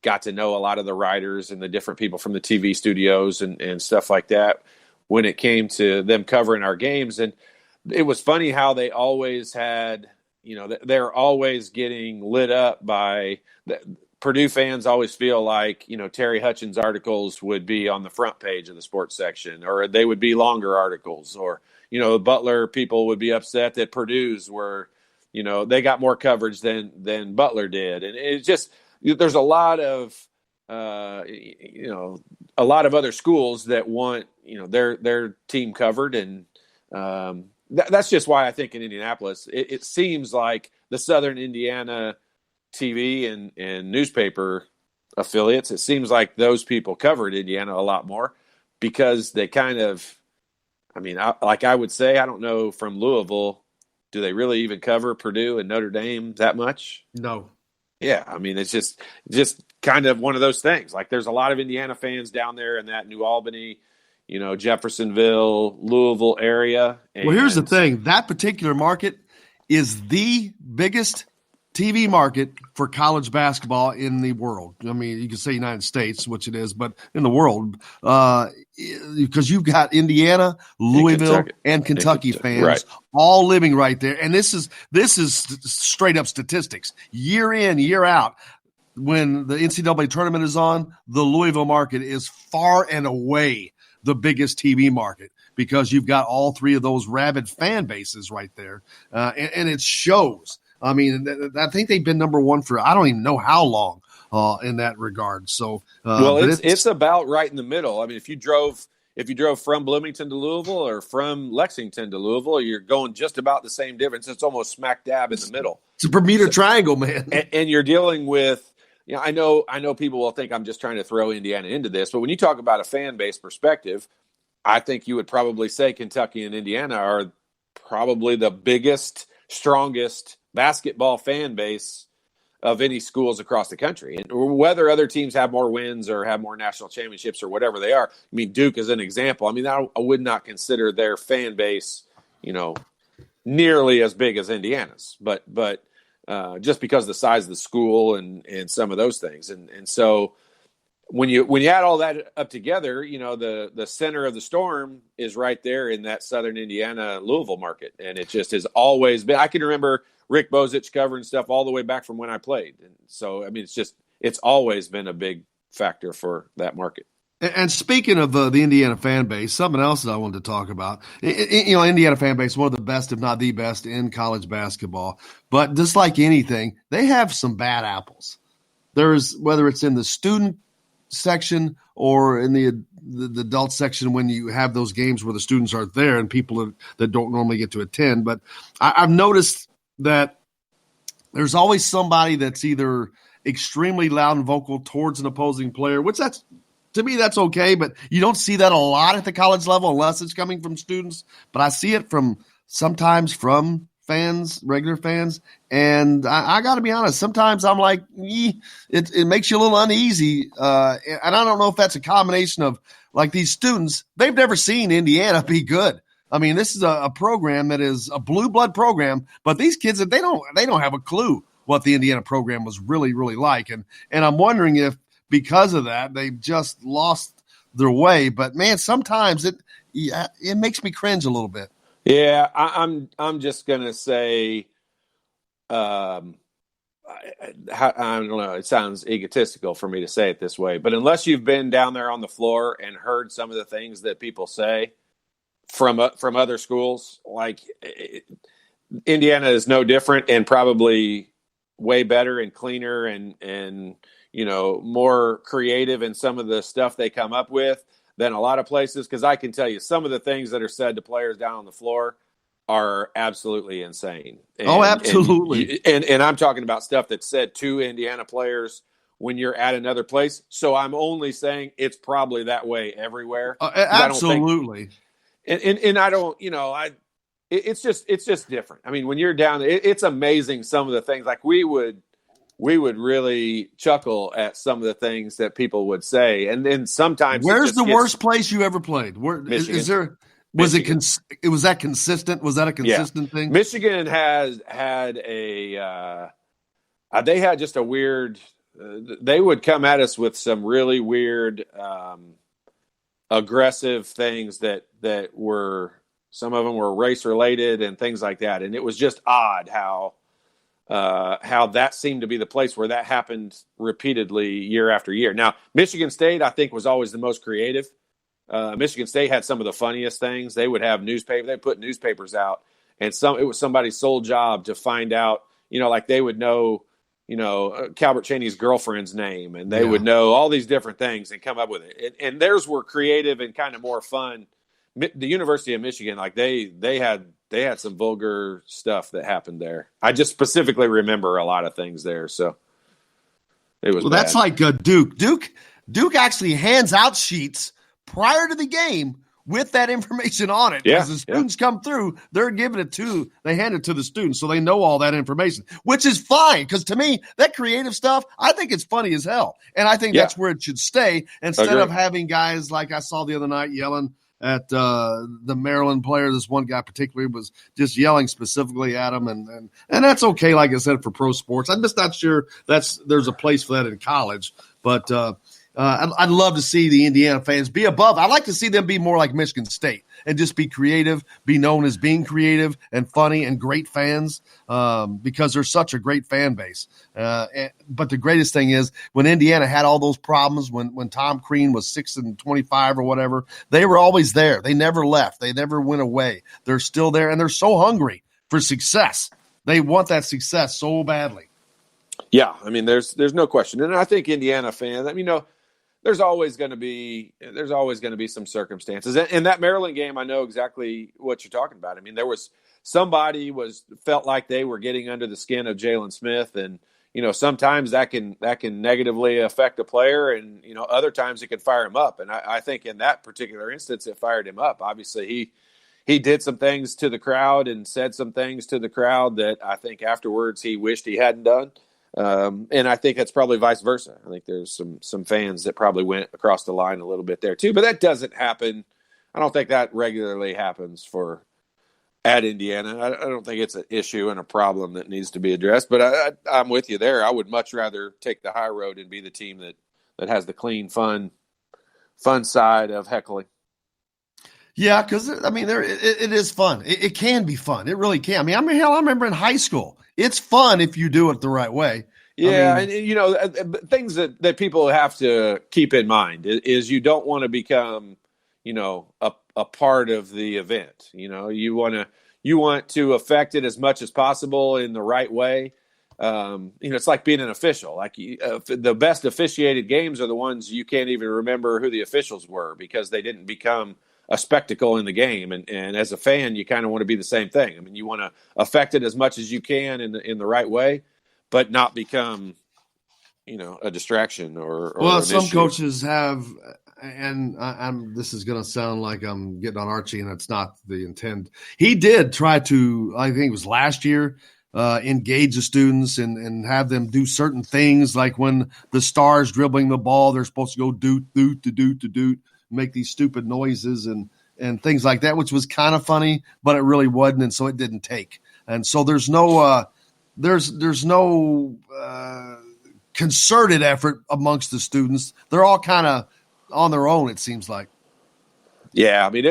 got to know a lot of the writers and the different people from the TV studios and stuff like that when it came to them covering our games. And it was funny how they always had, they're always getting lit up by Purdue fans always feel like, Terry Hutchins articles would be on the front page of the sports section, or they would be longer articles, or, Butler people would be upset that Purdue's were, they got more coverage than Butler did. And it's just, there's a lot of other schools that want, their team covered. And that's just why I think in Indianapolis, it seems like the Southern Indiana TV and newspaper affiliates, it seems like those people covered Indiana a lot more because they kind of, I would say, I don't know from Louisville, do they really even cover Purdue and Notre Dame that much? No. Yeah, it's just kind of one of those things. Like there's a lot of Indiana fans down there in that New Albany, Jeffersonville, Louisville area. Well, here's the thing. That particular market is the biggest TV market for college basketball in the world. You can say United States, which it is, but in the world, because you've got Indiana, Louisville, and Kentucky fans all living right there. And this is straight up statistics. Year in, year out, when the NCAA tournament is on, the Louisville market is far and away the biggest TV market because you've got all 3 of those rabid fan bases right there. And it shows. I think they've been number 1 for I don't even know how long in that regard. So, well, it's about right in the middle. I mean, if you drove from Bloomington to Louisville or from Lexington to Louisville, you're going just about the same difference. It's almost smack dab in the middle. It's a Bermuda Triangle, man. And you're dealing with, I know people will think I'm just trying to throw Indiana into this, but when you talk about a fan base perspective, I think you would probably say Kentucky and Indiana are probably the biggest, strongest basketball fan base of any schools across the country. And whether other teams have more wins or have more national championships or whatever they are, I mean, Duke is an example. I mean, I would not consider their fan base, nearly as big as Indiana's, but just because of the size of the school and some of those things. And so when you add all that up together, the center of the storm is right there in that Southern Indiana, Louisville market. And it just has always been, I can remember Rick Bozich covering stuff all the way back from when I played. And so, I mean, it's always been a big factor for that market. And speaking of the Indiana fan base, something else that I wanted to talk about, Indiana fan base, one of the best, if not the best in college basketball, but just like anything, they have some bad apples. There's, whether it's in the student section or in the adult section, when you have those games where the students aren't there and people that don't normally get to attend. But I've noticed that there's always somebody that's either extremely loud and vocal towards an opposing player, which to me, that's okay, but you don't see that a lot at the college level unless it's coming from students. But I see it sometimes from fans, regular fans, and I got to be honest, sometimes I'm like, it makes you a little uneasy, and I don't know if that's a combination of, like, these students, they've never seen Indiana be good. I mean, this is a program that is a blue blood program, but these kids, they don't have a clue what the Indiana program was really, really like, and I'm wondering if, because of that, they've just lost their way. But man, sometimes it makes me cringe a little bit. Yeah, I'm just gonna say, I don't know. It sounds egotistical for me to say it this way, but unless you've been down there on the floor and heard some of the things that people say from other schools, like Indiana is no different, and probably way better and cleaner and more creative in some of the stuff they come up with than a lot of places. Because I can tell you, some of the things that are said to players down on the floor are absolutely insane. Absolutely. And I'm talking about stuff that's said to Indiana players when you're at another place. So I'm only saying it's probably that way everywhere. Absolutely. And I don't, it's just different. I mean, when you're down there, it's amazing some of the things. Like we would really chuckle at some of the things that people would say. And then sometimes, where's the worst place you ever played? Michigan. Is there, was that consistent? Was that a consistent thing? Michigan had they had just a weird, they would come at us with some really weird, aggressive things that were, some of them were race related and things like that. And it was just odd how that seemed to be the place where that happened repeatedly year after year. Now, Michigan State, I think, was always the most creative. Michigan State had some of the funniest things. They would have they put newspapers out, and it was somebody's sole job to find out, like they would know, Calbert Cheney's girlfriend's name, and they would know all these different things and come up with it. And theirs were creative and kind of more fun. The University of Michigan, like they had some vulgar stuff that happened there. I just specifically remember a lot of things there. So it was bad. That's like Duke. Duke actually hands out sheets prior to the game with that information on it. Because the students come through, they hand it to the students, so they know all that information, which is fine. Because to me, that creative stuff, I think it's funny as hell. And I think that's where it should stay, instead of having guys like I saw the other night yelling at the Maryland player. This one guy particularly was just yelling specifically at him, and that's okay, like I said, for pro sports. I'm just not sure there's a place for that in college, but I'd love to see the Indiana fans be above. I'd like to see them be more like Michigan State and just be creative, be known as being creative and funny and great fans, because they're such a great fan base. But the greatest thing is when Indiana had all those problems, when Tom Crean was 6-25 or whatever, they were always there. They never left. They never went away. They're still there, and they're so hungry for success. They want that success so badly. Yeah, I mean, there's no question, and I think Indiana fans, there's always going to be some circumstances, and that Maryland game, I know exactly what you're talking about. I mean, there was somebody felt like they were getting under the skin of Jalen Smith, and sometimes that can negatively affect a player, and other times it can fire him up. And I think in that particular instance, it fired him up. Obviously, he did some things to the crowd and said some things to the crowd that I think afterwards he wished he hadn't done. And I think that's probably vice versa. I think there's some fans that probably went across the line a little bit there too, but that doesn't happen. I don't think that regularly happens at Indiana. I don't think it's an issue and a problem that needs to be addressed, but I'm with you there. I would much rather take the high road and be the team that has the clean, fun side of heckling. Yeah, because I mean, it is fun. It can be fun. It really can. I remember in high school. It's fun if you do it the right way. Yeah, and things that people have to keep in mind is you don't want to become, a part of the event. You want to affect it as much as possible in the right way. It's like being an official. Like the best officiated games are the ones you can't even remember who the officials were because they didn't become a spectacle in the game. And as a fan, you kind of want to be the same thing. I mean, you want to affect it as much as you can in the right way, but not become, a distraction or some coaches have, and this is going to sound like I'm getting on Archie, and it's not the intent. He did try to, I think it was last year, engage the students and have them do certain things, like when the star's dribbling the ball, they're supposed to go doot, doot, to doot, to doot, make these stupid noises and things like that, which was kind of funny, but it really wasn't, and so it didn't take. And so there's no concerted effort amongst the students. They're all kind of on their own, it seems like. Yeah, I mean,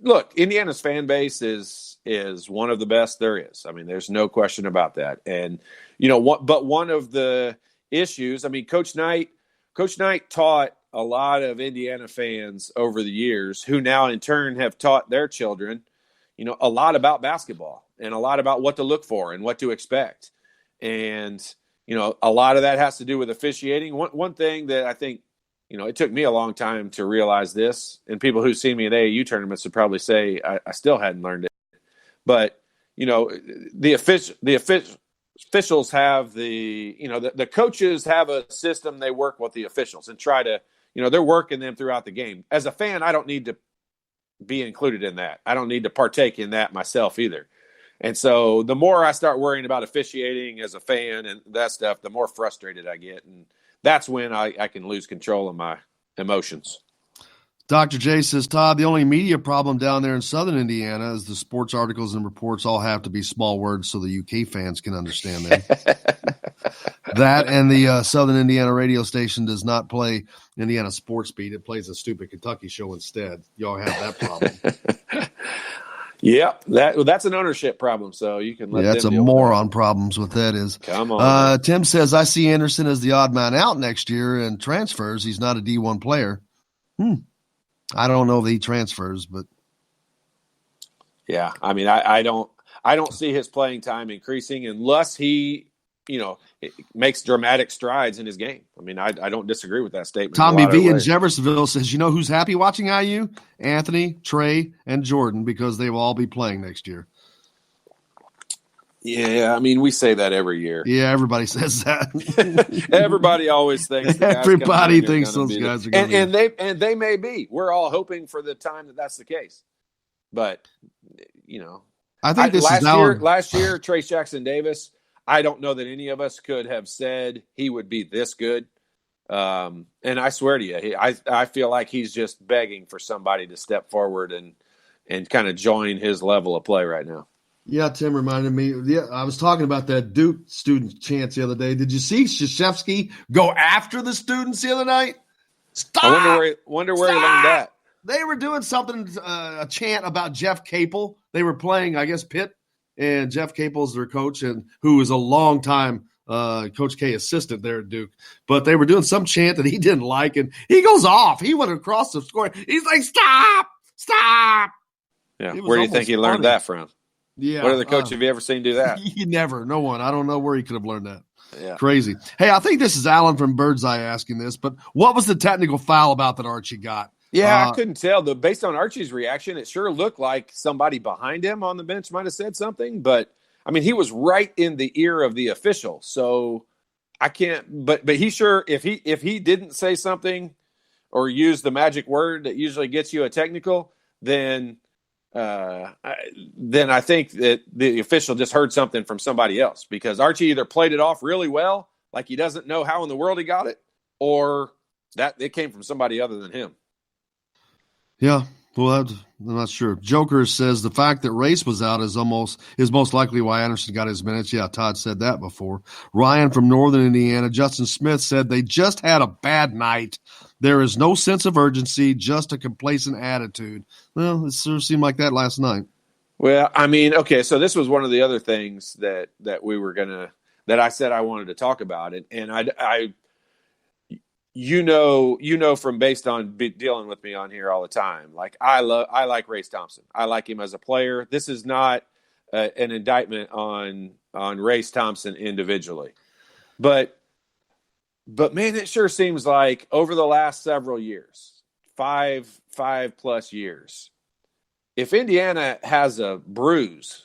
look, Indiana's fan base is one of the best there is. I mean, there's no question about that. And but one of the issues, I mean, Coach Knight taught a lot of Indiana fans over the years who now in turn have taught their children, a lot about basketball and a lot about what to look for and what to expect. And, a lot of that has to do with officiating. One thing that I think, it took me a long time to realize this, and people who've seen me at AAU tournaments would probably say I still hadn't learned it. But, the officials have the coaches have a system. They work with the officials and try to, they're working them throughout the game. As a fan, I don't need to be included in that. I don't need to partake in that myself either. And so the more I start worrying about officiating as a fan and that stuff, the more frustrated I get. And that's when I can lose control of my emotions. Dr. J says, Todd, the only media problem down there in southern Indiana is the sports articles and reports all have to be small words so the UK fans can understand them. That and the Southern Indiana radio station does not play Indiana Sports Beat. It plays a stupid Kentucky show instead. Y'all have that problem. Yeah, that's an ownership problem, so you can let them that's a deal moron with that. Problems with that is. Come on. Tim says, I see Anderson as the odd man out next year and transfers. He's not a D1 player. I don't know if he transfers, but. Yeah, I mean, I don't see his playing time increasing unless he, makes dramatic strides in his game. I mean, I don't disagree with that statement. Tommy V in Jeffersonville says, who's happy watching IU? Anthony, Trey, and Jordan, because they will all be playing next year. Yeah, I mean, we say that every year. Yeah, everybody says that. Everybody always thinks. Everybody thinks those guys are going to be. And they may be. We're all hoping for the time that's the case. But, I think this is last year, Trace Jackson Davis, I don't know that any of us could have said he would be this good. And I swear to you, I feel like he's just begging for somebody to step forward and kind of join his level of play right now. Yeah, Tim reminded me. Yeah, I was talking about that Duke student chants the other day. Did you see Krzyzewski go after the students the other night? Stop! I wonder where he learned that. They were doing something, a chant about Jeff Capel. They were playing, I guess, Pitt, and Jeff Capel's their coach, and who is a long-time Coach K assistant there at Duke. But they were doing some chant that he didn't like, and he goes off. He went across the score. He's like, stop! Yeah, where do you think he learned that from? Yeah. What other coach have you ever seen do that? Never. No one. I don't know where he could have learned that. Yeah. Crazy. Hey, I think this is Alan from Birdseye asking this, but what was the technical foul about that Archie got? Yeah, I couldn't tell. Based on Archie's reaction, it sure looked like somebody behind him on the bench might have said something. But, I mean, he was right in the ear of the official. So I can't – but he sure – if he didn't say something or use the magic word that usually gets you a technical, then I think that the official just heard something from somebody else, because Archie either played it off really well, like he doesn't know how in the world he got it, or that it came from somebody other than him. Yeah, well, I'm not sure. Joker says the fact that Race was out is most likely why Anderson got his minutes. Yeah, Todd said that before. Ryan from Northern Indiana, Justin Smith said they just had a bad night. There is no sense of urgency, just a complacent attitude. Well, it sort of seemed like that last night. Well, I mean, okay, so this was one of the other things that we were that I said I wanted to talk about it, and I you know from based on dealing with me on here all the time, like I like Race Thompson. I like him as a player. This is not an indictment on Race Thompson individually, but man, it sure seems like over the last several years, five plus years, if Indiana has a bruise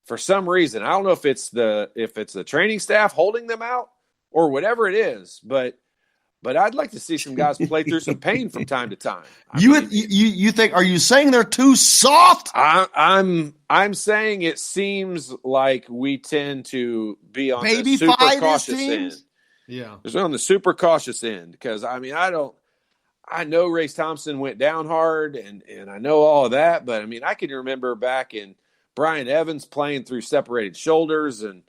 for some reason, I don't know if it's the training staff holding them out or whatever it is, but I'd like to see some guys play through some pain from time to time. You think? Are you saying they're too soft? I'm saying it seems like we tend to be on the super cautious end. Yeah, it's on the super cautious end, because I mean I know Race Thompson went down hard and I know all of that, but I mean I can remember back in Brian Evans playing through separated shoulders and.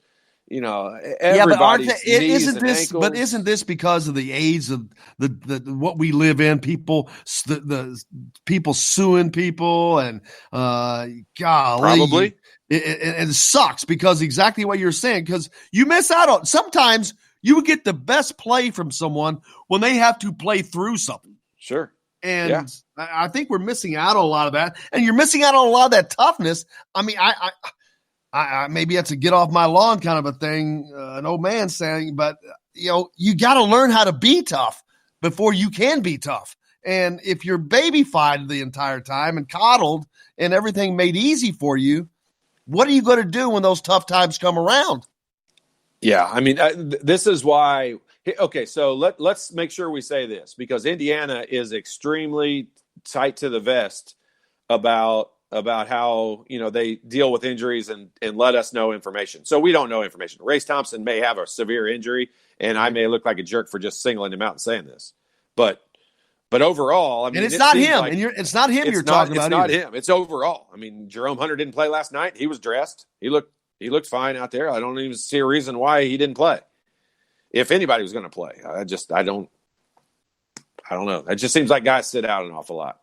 You know, everybody's knees and ankles. But isn't this because of the age of the what we live in? People, the people suing people, and golly, probably it sucks, because exactly what you're saying. Because you miss out on, sometimes you get the best play from someone when they have to play through something. Sure. And yeah. I think we're missing out on a lot of that, and you're missing out on a lot of that toughness. I mean, I maybe that's a get off my lawn kind of a thing, an old man saying, but you got to learn how to be tough before you can be tough. And if you're baby-fied the entire time and coddled and everything made easy for you, what are you going to do when those tough times come around? Yeah, I mean, this is why. Okay, so let's make sure we say this, because Indiana is extremely tight to the vest about how, they deal with injuries and let us know information. So we don't know information. Race Thompson may have a severe injury, and I may look like a jerk for just singling him out and saying this. But overall, I mean, and it's not him, and it's not him you're talking about. It's not him. It's overall. I mean, Jerome Hunter didn't play last night. He was dressed. He looked fine out there. I don't even see a reason why he didn't play. If anybody was going to play, I don't know. It just seems like guys sit out an awful lot.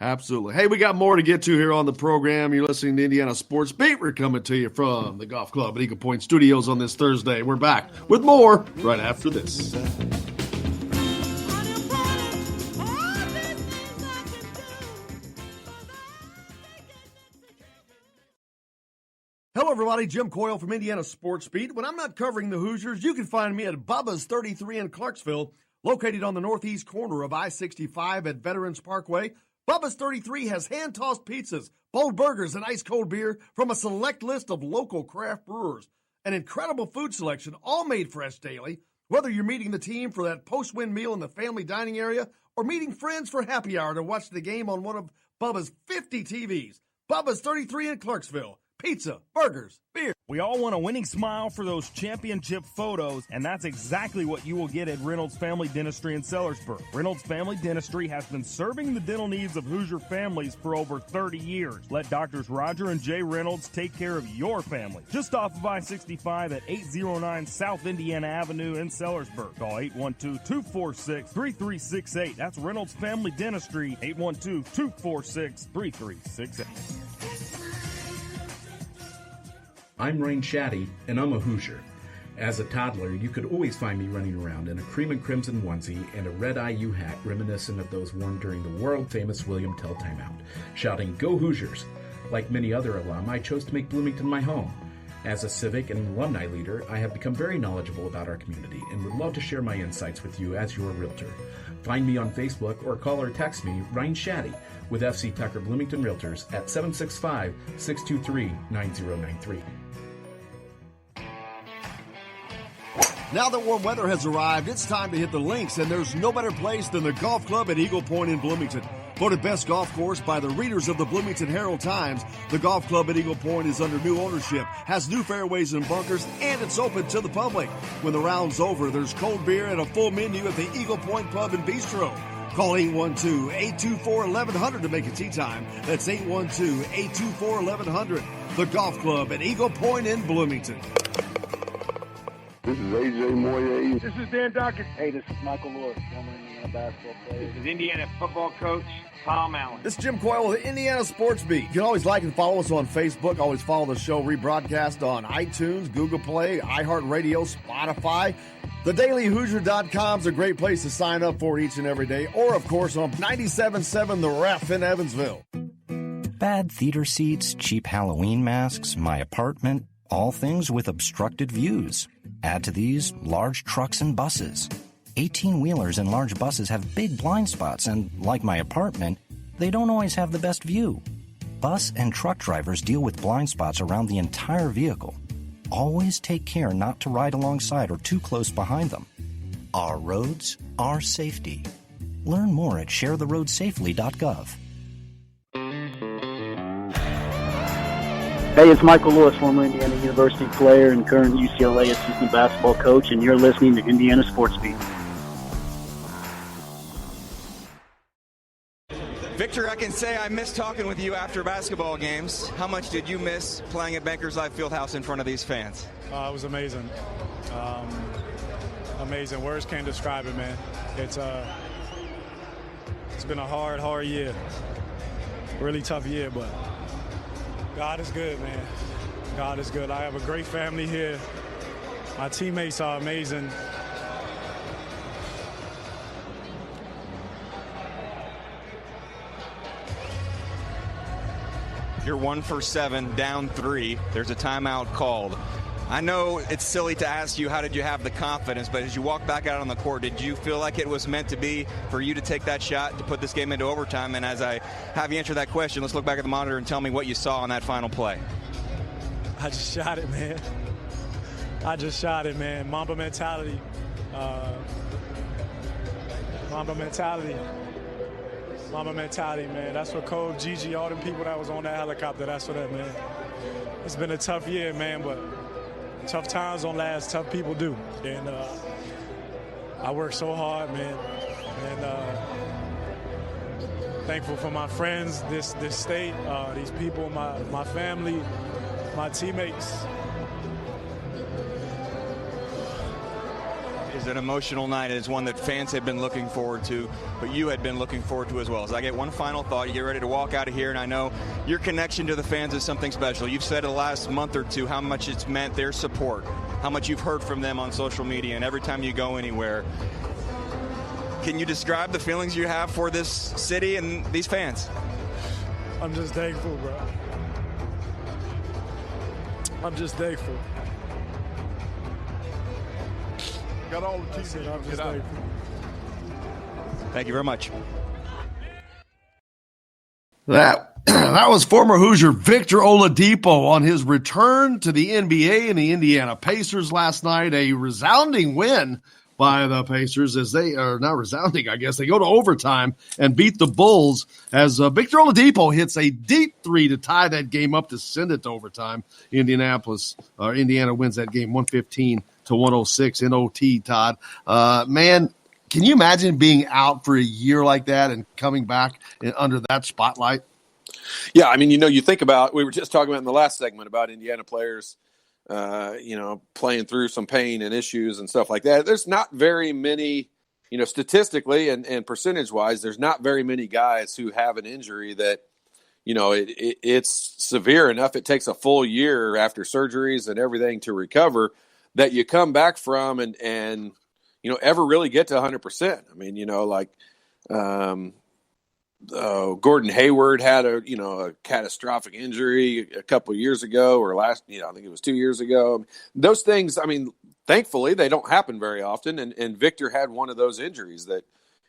Absolutely. Hey, we got more to get to here on the program. You're listening to Indiana Sports Beat. We're coming to you from the Golf Club at Eagle Point Studios on this Thursday. We're back with more right after this. Hello, everybody. Jim Coyle from Indiana Sports Beat. When I'm not covering the Hoosiers, you can find me at Bubba's 33 in Clarksville, located on the northeast corner of I-65 at Veterans Parkway. Bubba's 33 has hand-tossed pizzas, bold burgers, and ice-cold beer from a select list of local craft brewers. An incredible food selection, all made fresh daily. Whether you're meeting the team for that post-win meal in the family dining area or meeting friends for happy hour to watch the game on one of Bubba's 50 TVs. Bubba's 33 in Clarksville. Pizza, burgers, beer. We all want a winning smile for those championship photos, and that's exactly what you will get at Reynolds Family Dentistry in Sellersburg. Reynolds Family Dentistry has been serving the dental needs of Hoosier families for over 30 years. Let Doctors Roger and Jay Reynolds take care of your family. Just off of I-65 at 809 South Indiana Avenue in Sellersburg. Call 812-246-3368. That's Reynolds Family Dentistry, 812-246-3368. I'm Rain Shaddy, and I'm a Hoosier. As a toddler, you could always find me running around in a cream and crimson onesie and a red IU hat reminiscent of those worn during the world-famous William Tell timeout, shouting, "Go Hoosiers!" Like many other alum, I chose to make Bloomington my home. As a civic and alumni leader, I have become very knowledgeable about our community and would love to share my insights with you as your realtor. Find me on Facebook or call or text me, Ryan Shaddy, with FC Tucker Bloomington Realtors at 765-623-9093. Now that warm weather has arrived, it's time to hit the links, and there's no better place than the golf club at Eagle Point in Bloomington. Voted best golf course by the readers of the Bloomington Herald-Times, the golf club at Eagle Point is under new ownership, has new fairways and bunkers, and it's open to the public. When the round's over, there's cold beer and a full menu at the Eagle Point Pub and Bistro. Call 812-824-1100 to make a tee time. That's 812-824-1100. The golf club at Eagle Point in Bloomington. This is AJ Moye. This is Dan Dockett. Hey, this is Michael Lewis, former Indiana basketball player. This is Indiana football coach Tom Allen. This is Jim Coyle with the Indiana Sports Beat. You can always like and follow us on Facebook. Always follow the show rebroadcast on iTunes, Google Play, iHeartRadio, Spotify. TheDailyHoosier.com is a great place to sign up for each and every day. Or, of course, on 97.7 The Ref in Evansville. Bad theater seats, cheap Halloween masks, my apartment, all things with obstructed views. Add to these large trucks and buses. 18-wheelers and large buses have big blind spots, and like my apartment, they don't always have the best view. Bus and truck drivers deal with blind spots around the entire vehicle. Always take care not to ride alongside or too close behind them. Our roads, our safety. Learn more at sharetheroadsafely.gov. Hey, it's Michael Lewis, former Indiana University player and current UCLA assistant basketball coach, and you're listening to Indiana Sports Beat. Victor, I can say I miss talking with you after basketball games. How much did you miss playing at Bankers Life Fieldhouse in front of these fans? It was amazing. Amazing. Words can't describe it, man. It's been a hard year. Really tough year, but God is good, man. God is good. I have a great family here. My teammates are amazing. You're 1 for 7, down 3. There's a timeout called. I know it's silly to ask you how did you have the confidence, but as you walk back out on the court, did you feel like it was meant to be for you to take that shot to put this game into overtime? And as I have you answer that question, let's look back at the monitor and tell me what you saw on that final play. I just shot it, man. Mamba mentality. Mamba mentality, man. That's what Cole, Gigi, all them people that was on that helicopter, that's for that, man. It's been a tough year, man, but tough times don't last, tough people do. And I work so hard, man. And thankful for my friends, this state, these people, my family, my teammates. It's an emotional night. It's one that fans have been looking forward to, but you had been looking forward to as well. As I get one final thought, you get ready to walk out of here, and I know your connection to the fans is something special. You've said the last month or two how much it's meant, their support, how much you've heard from them on social media, and every time you go anywhere. Can you describe the feelings you have for this city and these fans? I'm just thankful, bro. I'm just thankful. Got all the TV. I'm just thankful. Thank you very much. That was former Hoosier Victor Oladipo on his return to the NBA and the Indiana Pacers last night. A resounding win by the Pacers as they are not resounding, I guess. They go to overtime and beat the Bulls as Victor Oladipo hits a deep three to tie that game up to send it to overtime. Indiana wins that game 115-106 in OT, Todd. Man, can you imagine being out for a year like that and coming back under that spotlight? Yeah, I mean, you think about, we were just talking about in the last segment about Indiana players, playing through some pain and issues and stuff like that. There's not very many, statistically and percentage-wise, there's not very many guys who have an injury that, it's severe enough. It takes a full year after surgeries and everything to recover that you come back from and ever really get to 100%. I mean, Gordon Hayward had a catastrophic injury a couple of years ago, or I think it was 2 years ago. Those things, I mean, thankfully they don't happen very often. And Victor had one of those injuries that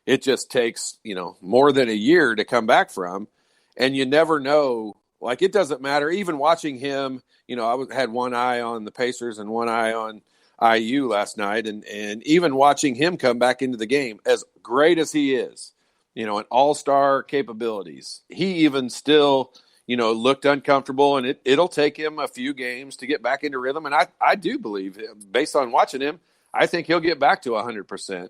it just takes, more than a year to come back from. And you never know, like, it doesn't matter. Even watching him, I had one eye on the Pacers and one eye on IU last night. And even watching him come back into the game, as great as he is, an all-star capabilities, he even still, looked uncomfortable, and it'll take him a few games to get back into rhythm. And I do believe, based on watching him, I think he'll get back to 100%.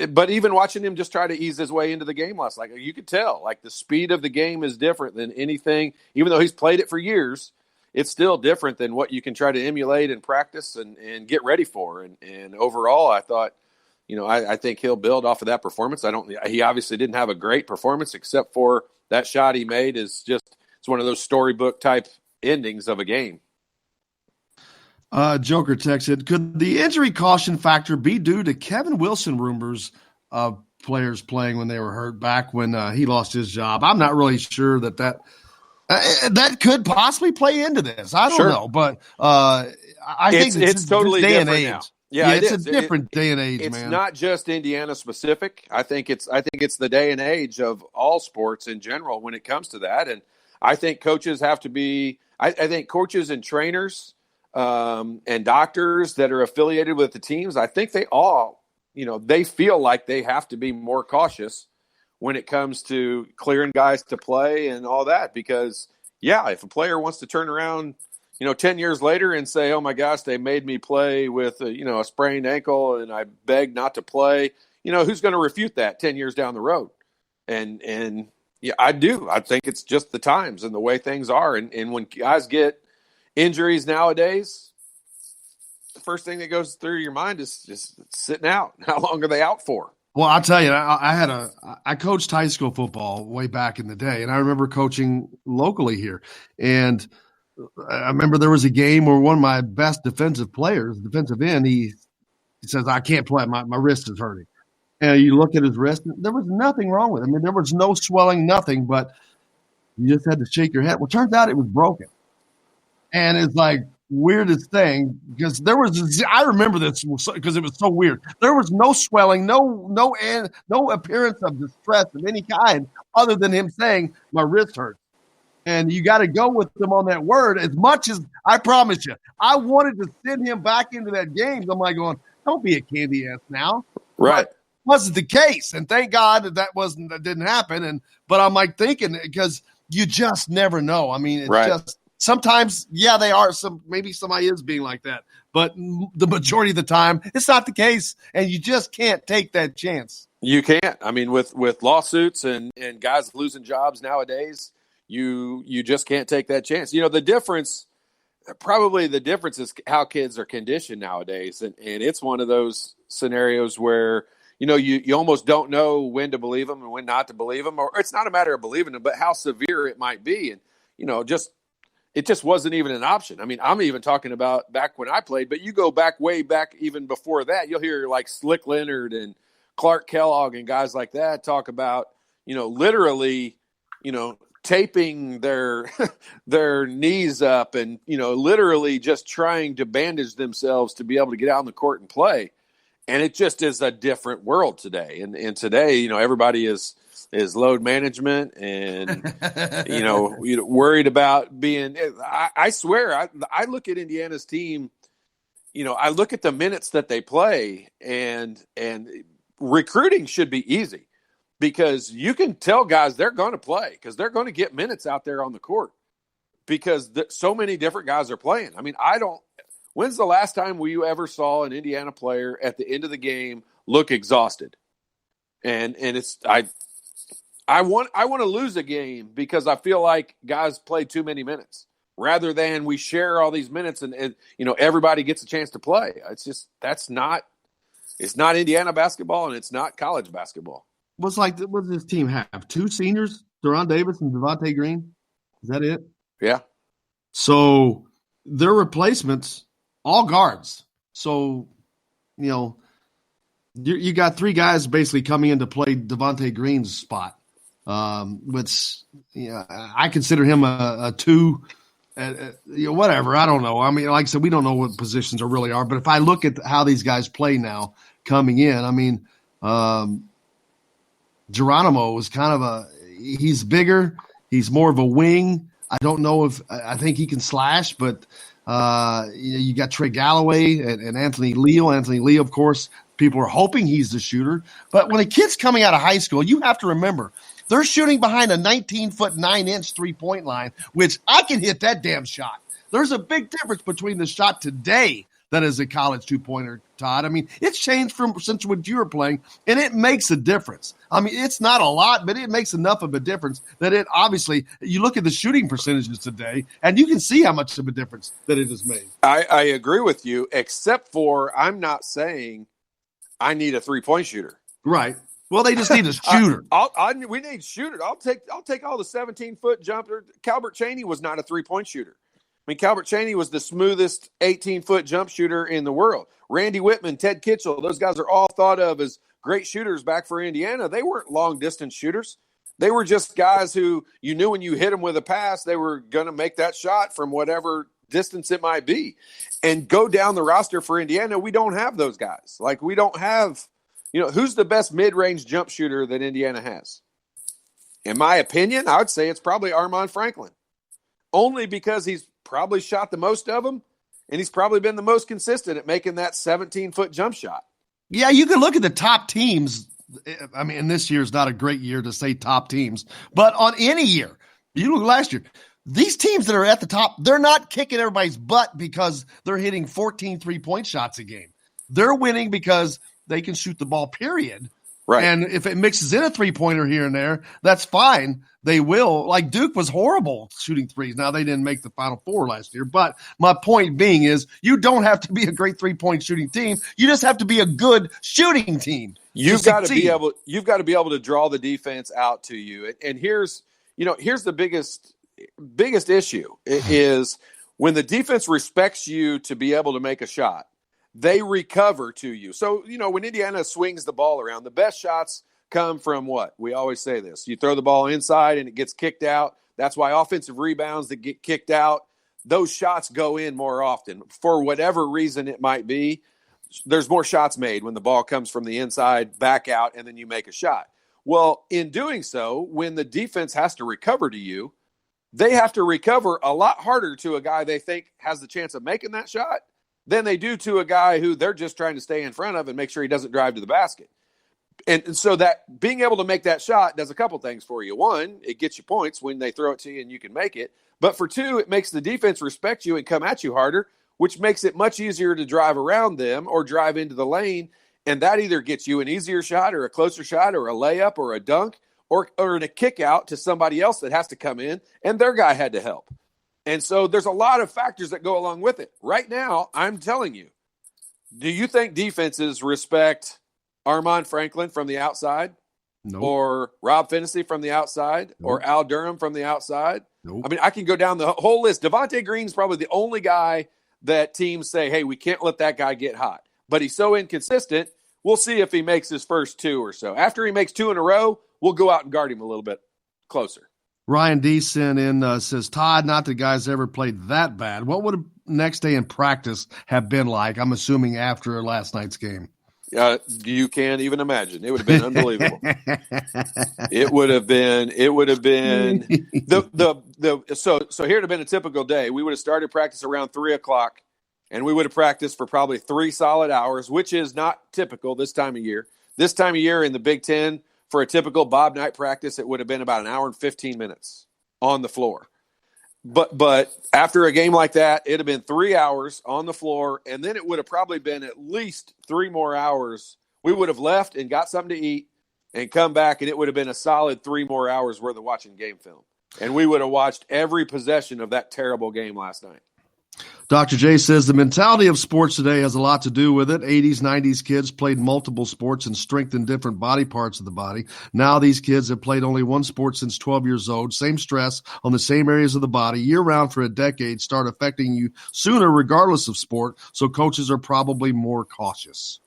But even watching him just try to ease his way into the game last night, you could tell, like, the speed of the game is different than anything. Even though he's played it for years, it's still different than what you can try to emulate and practice and get ready for. And overall, I thought, I think he'll build off of that performance. He obviously didn't have a great performance, except for that shot he made it's one of those storybook type endings of a game. Joker texted, could the injury caution factor be due to Kevin Wilson rumors of players playing when they were hurt back when he lost his job? I'm not really sure that could possibly play into this. I don't know, but I think it's totally day different and age. now. Yeah, it's a different day and age, it's man. It's not just Indiana specific. I think it's the day and age of all sports in general when it comes to that. And I think coaches have to be. I think coaches and trainers and doctors that are affiliated with the teams, I think they all, they feel like they have to be more cautious when it comes to clearing guys to play and all that. Because, if a player wants to turn around, 10 years later and say, oh my gosh, they made me play with, a sprained ankle and I begged not to play, who's going to refute that 10 years down the road? And yeah, I do. I think it's just the times and the way things are. And when guys get injuries nowadays, the first thing that goes through your mind is just sitting out. How long are they out for? Well, I'll tell you, I coached high school football way back in the day, and I remember coaching locally here. And I remember there was a game where one of my best defensive end, he says, I can't play. My wrist is hurting. And you look at his wrist, there was nothing wrong with it. I mean, there was no swelling, nothing, but you just had to shake your head. Well, turns out it was broken. And it's like weirdest thing, because I remember this because it was so weird. There was no swelling, no appearance of distress of any kind other than him saying, my wrist hurts. And you got to go with them on that word. As much as I promise you, I wanted to send him back into that game. So I'm like going, don't be a candy ass now. Right. But wasn't the case. And thank God that didn't happen. But I'm like thinking, because you just never know. I mean, it's just sometimes, they are maybe somebody is being like that, but the majority of the time it's not the case. And you just can't take that chance. You can't. I mean, with lawsuits and guys losing jobs nowadays, you just can't take that chance. The difference is how kids are conditioned nowadays. And it's one of those scenarios where, you almost don't know when to believe them and when not to believe them, or it's not a matter of believing them, but how severe it might be. And, it just wasn't even an option. I mean, I'm even talking about back when I played, but you go way back even before that, you'll hear like Slick Leonard and Clark Kellogg and guys like that talk about, literally, taping their knees up and, literally just trying to bandage themselves to be able to get out on the court and play. And it just is a different world today. And today, everybody is load management and, worried about being – I swear, I look at Indiana's team, I look at the minutes that they play, and recruiting should be easy because you can tell guys they're going to play because they're going to get minutes out there on the court because so many different guys are playing. I mean, when's the last time you ever saw an Indiana player at the end of the game look exhausted? And I want to lose a game because I feel like guys play too many minutes rather than we share all these minutes and everybody gets a chance to play. It's just it's not Indiana basketball and it's not college basketball. What does this team have? 2 seniors, Deron Davis and Devontae Green? Is that it? Yeah. So their replacements, all guards. So, You got three guys basically coming in to play Devontae Green's spot. Which I consider him a two, whatever. I don't know. I mean, like I said, we don't know what positions are really are. But if I look at how these guys play now coming in, I mean, Geronimo is kind of he's bigger. He's more of a wing. I don't know if I think he can slash, but you got Trey Galloway and Anthony Leal. Anthony Leal, of course, people are hoping he's the shooter. But when a kid's coming out of high school, you have to remember – they're shooting behind a 19-foot, 9-inch three-point line, which I can hit that damn shot. There's a big difference between the shot today that is a college two-pointer, Todd. I mean, it's changed since when you were playing, and it makes a difference. I mean, it's not a lot, but it makes enough of a difference that it obviously – you look at the shooting percentages today, and you can see how much of a difference that it has made. I agree with you, except for I'm not saying I need a three-point shooter. Right. Well, they just need a shooter. We need shooters. I'll take all the 17-foot jumper. Calbert Chaney was not a three-point shooter. I mean, Calbert Chaney was the smoothest 18-foot jump shooter in the world. Randy Whitman, Ted Kitchell, those guys are all thought of as great shooters back for Indiana. They weren't long-distance shooters. They were just guys who you knew when you hit them with a pass, they were going to make that shot from whatever distance it might be. And go down the roster for Indiana, we don't have those guys. Like, we don't have – who's the best mid-range jump shooter that Indiana has? In my opinion, I would say it's probably Armaan Franklin. Only because he's probably shot the most of them, and he's probably been the most consistent at making that 17-foot jump shot. Yeah, you can look at the top teams. I mean, this year's not a great year to say top teams, but on any year, you look last year, these teams that are at the top, they're not kicking everybody's butt because they're hitting 14 3-point shots a game. They're winning because they can shoot the ball, period. Right. And if it mixes in a three-pointer here and there, that's fine. They will. Like Duke was horrible shooting threes. Now, they didn't make the Final Four last year. But my point being is you don't have to be a great three-point shooting team. You just have to be a good shooting team. You've got to be able to draw the defense out to you. And here's the biggest issue is when the defense respects you to be able to make a shot, they recover to you. So, when Indiana swings the ball around, the best shots come from what? We always say this. You throw the ball inside and it gets kicked out. That's why offensive rebounds that get kicked out, those shots go in more often. For whatever reason it might be, there's more shots made when the ball comes from the inside, back out, and then you make a shot. Well, in doing so, when the defense has to recover to you, they have to recover a lot harder to a guy they think has the chance of making that shot than they do to a guy who they're just trying to stay in front of and make sure he doesn't drive to the basket. And so that being able to make that shot does a couple things for you. One, it gets you points when they throw it to you and you can make it. But for two, it makes the defense respect you and come at you harder, which makes it much easier to drive around them or drive into the lane. And that either gets you an easier shot or a closer shot or a layup or a dunk or a kick out to somebody else that has to come in, and their guy had to help. And so there's a lot of factors that go along with it. Right now, I'm telling you, do you think defenses respect Armaan Franklin from the outside? Nope. Or Rob Finney from the outside? Nope. Or Al Durham from the outside? Nope. I mean, I can go down the whole list. Devontae Green's probably the only guy that teams say, hey, we can't let that guy get hot. But he's so inconsistent, we'll see if he makes his first two or so. After he makes two in a row, we'll go out and guard him a little bit closer. Ryan D. sent in, says, Todd, not the guys ever played that bad. What would a next day in practice have been like? I'm assuming after last night's game. You can't even imagine. It would have been unbelievable. It would have been so here would have been a typical day. We would have started practice around 3:00 and we would have practiced for probably 3 solid hours, which is not typical this time of year. This time of year in the Big Ten, for a typical Bob Knight practice, it would have been about an hour and 15 minutes on the floor. But after a game like that, it would have been 3 hours on the floor, and then it would have probably been at least 3 more hours. We would have left and got something to eat and come back, and it would have been a solid 3 more hours worth of watching game film. And we would have watched every possession of that terrible game last night. Dr. J says the mentality of sports today has a lot to do with it. 80s, 90s kids played multiple sports and strengthened different body parts of the body. Now these kids have played only one sport since 12 years old. Same stress on the same areas of the body year-round for a decade start affecting you sooner regardless of sport, so coaches are probably more cautious.